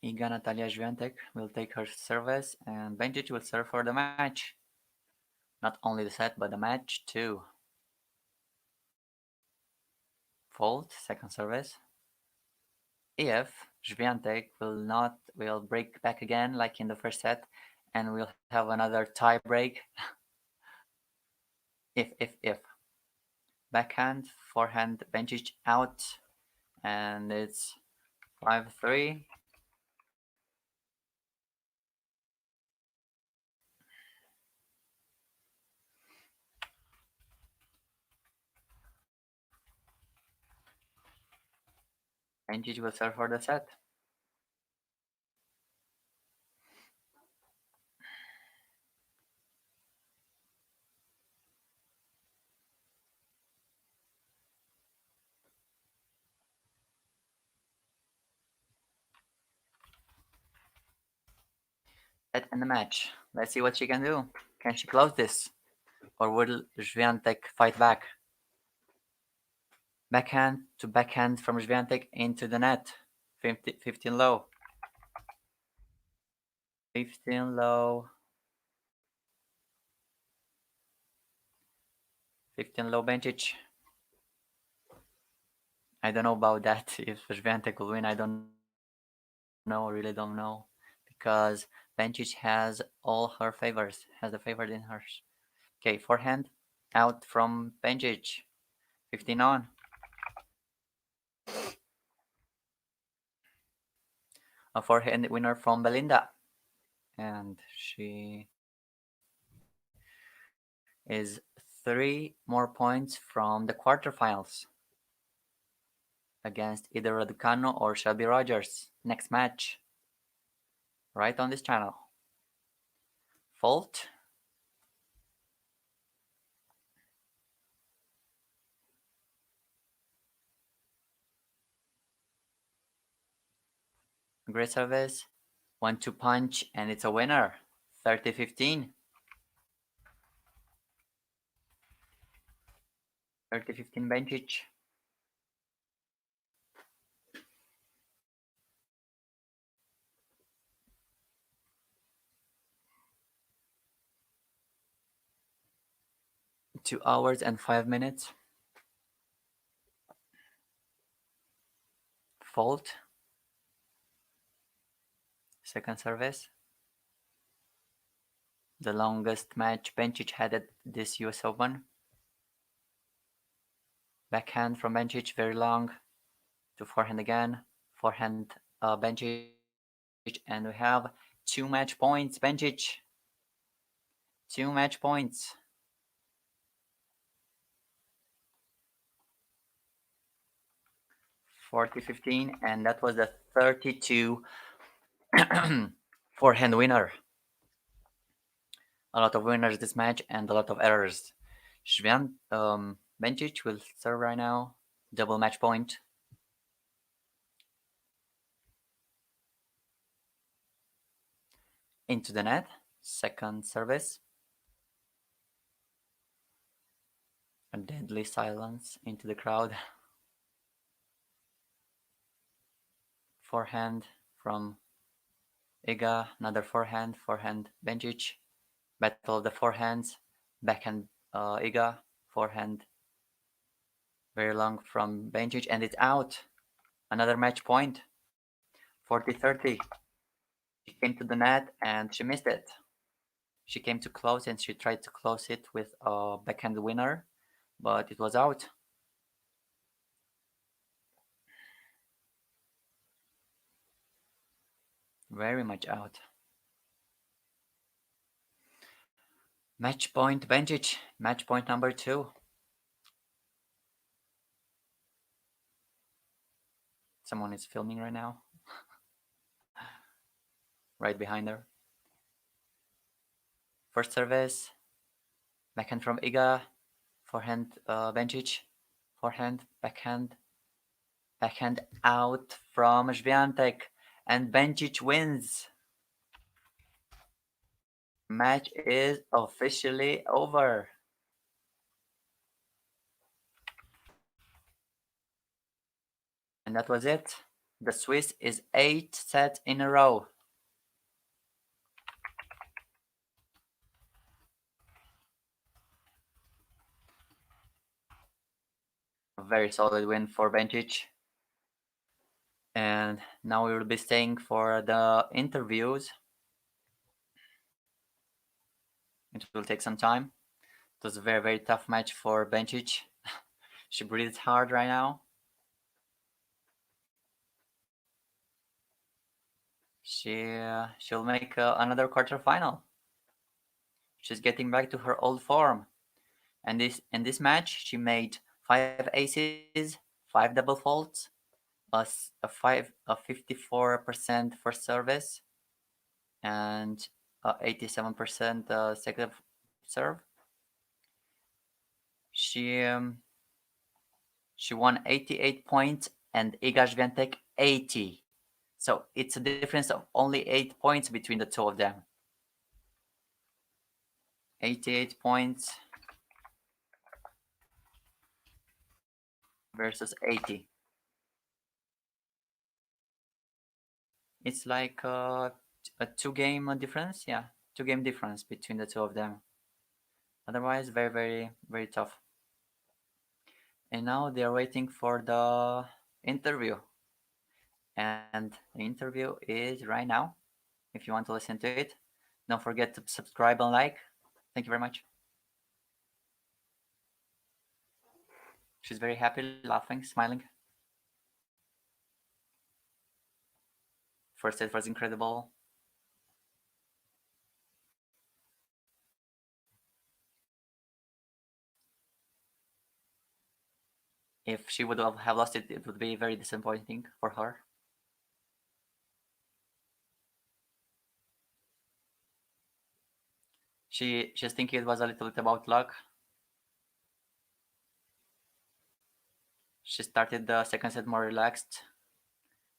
Iga Natalia Swiatek will take her service, and Bencic will serve for the match. Not only the set, but the match too. Fold, second service. If Świątek will break back again like in the first set, and we'll have another tie break. If backhand, forehand, Bencic out, and it's 5-3. Bencic will serve for the set. Set and the match. Let's see what she can do. Can she close this? Or will Świątek fight back? Backhand to backhand from Świątek into the net. 15 low. 15 low. 15 low Bencic. I don't know about that. If Świątek will win, I don't know. Really don't know, because Bencic has all her favors. Has the favorite in hers. Okay, forehand out from Bencic. 15 on. A forehand winner from Belinda, and she is 3 more points from the quarterfinals against either Raducanu or Shelby Rogers. Next match, right on this channel. Fault. Great service. 1-2 punch, and it's a winner. 30-15. 30-15 Bencic. Two hours and 5 minutes. Fault. Second service. The longest match Bencic had at this US Open. Backhand from Bencic, very long. To forehand again. Forehand Bencic. And we have 2 match points. Bencic. 2 match points. (40-15), and that was the 32 forehand winner. A lot of winners this match and a lot of errors. Bencic will serve right now. Double match point. Into the net. Second service. A deadly silence into the crowd. Forehand from Iga. Another forehand. Forehand Bencic. Battle of the forehands. Backhand Iga. Forehand very long from Bencic, and it's out. Another match point. 40-30. She came to the net and she missed it. She came too close and she tried to close it with a backhand winner, but it was out. Very much out. Match point Bencic. Match point number 2. Someone is filming right now. Right behind her. First service. Backhand from Iga. Forehand Bencic. Forehand, backhand. Backhand out from Świątek. And Bencic wins. Match is officially over. And that was it. The Swiss is 8 sets in a row. A very solid win for Bencic. And now we will be staying for the interviews. It will take some time. It was a very, very tough match for Bencic. She breathes hard right now. She'll make another quarterfinal. She's getting back to her old form. And in this match, she made 5 aces, 5 double faults, a 54% first service, and 87% second serve. She won 88 points and Iga Świątek 80. So it's a difference of only 8 points between the two of them. 88 points versus 80. It's like a 2-game difference. Yeah, 2-game difference between the two of them. Otherwise, very, very, very tough. And now they are waiting for the interview. And the interview is right now. If you want to listen to it, don't forget to subscribe and like. Thank you very much. She's very happy, laughing, smiling. First set was incredible. If she would have lost it, it would be very disappointing for her. She's thinking it was a little bit about luck. She started the second set more relaxed.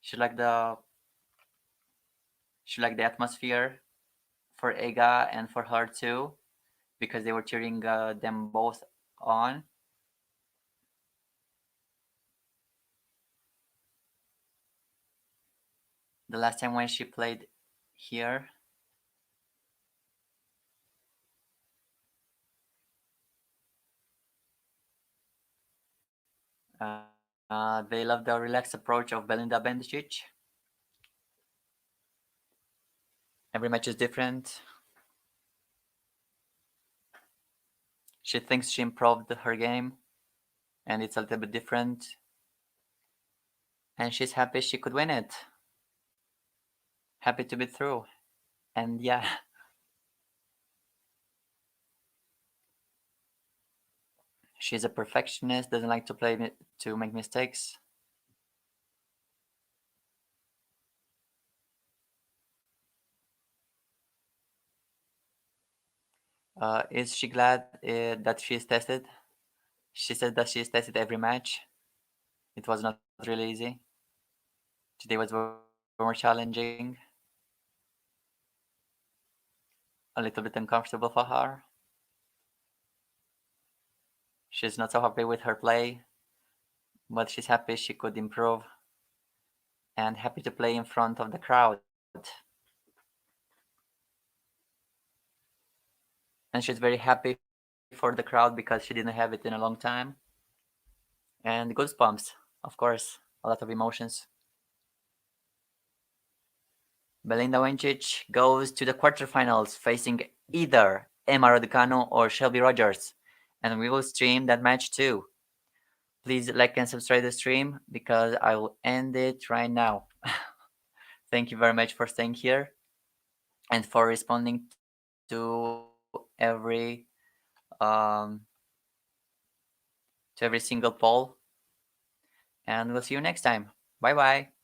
She liked the she liked the atmosphere for Ega and for her too, because they were cheering them both on. The last time when she played here, they love the relaxed approach of Belinda Bencic. Every match is different. She thinks she improved her game, and it's a little bit different. And she's happy she could win it. Happy to be through. And yeah, she's a perfectionist, doesn't like to to make mistakes. Is she glad that she's tested? She said that she's tested every match. It was not really easy. Today was more challenging, a little bit uncomfortable for her. She's not so happy with her play, but she's happy she could improve and happy to play in front of the crowd. And she's very happy for the crowd because she didn't have it in a long time. And goosebumps, of course, a lot of emotions. Belinda Bencic goes to the quarterfinals facing either Emma Raducanu or Shelby Rogers, and we will stream that match too. Please like and subscribe the stream because I will end it right now. Thank you very much for staying here and for responding to um, every single poll. And we'll see you next time. Bye bye.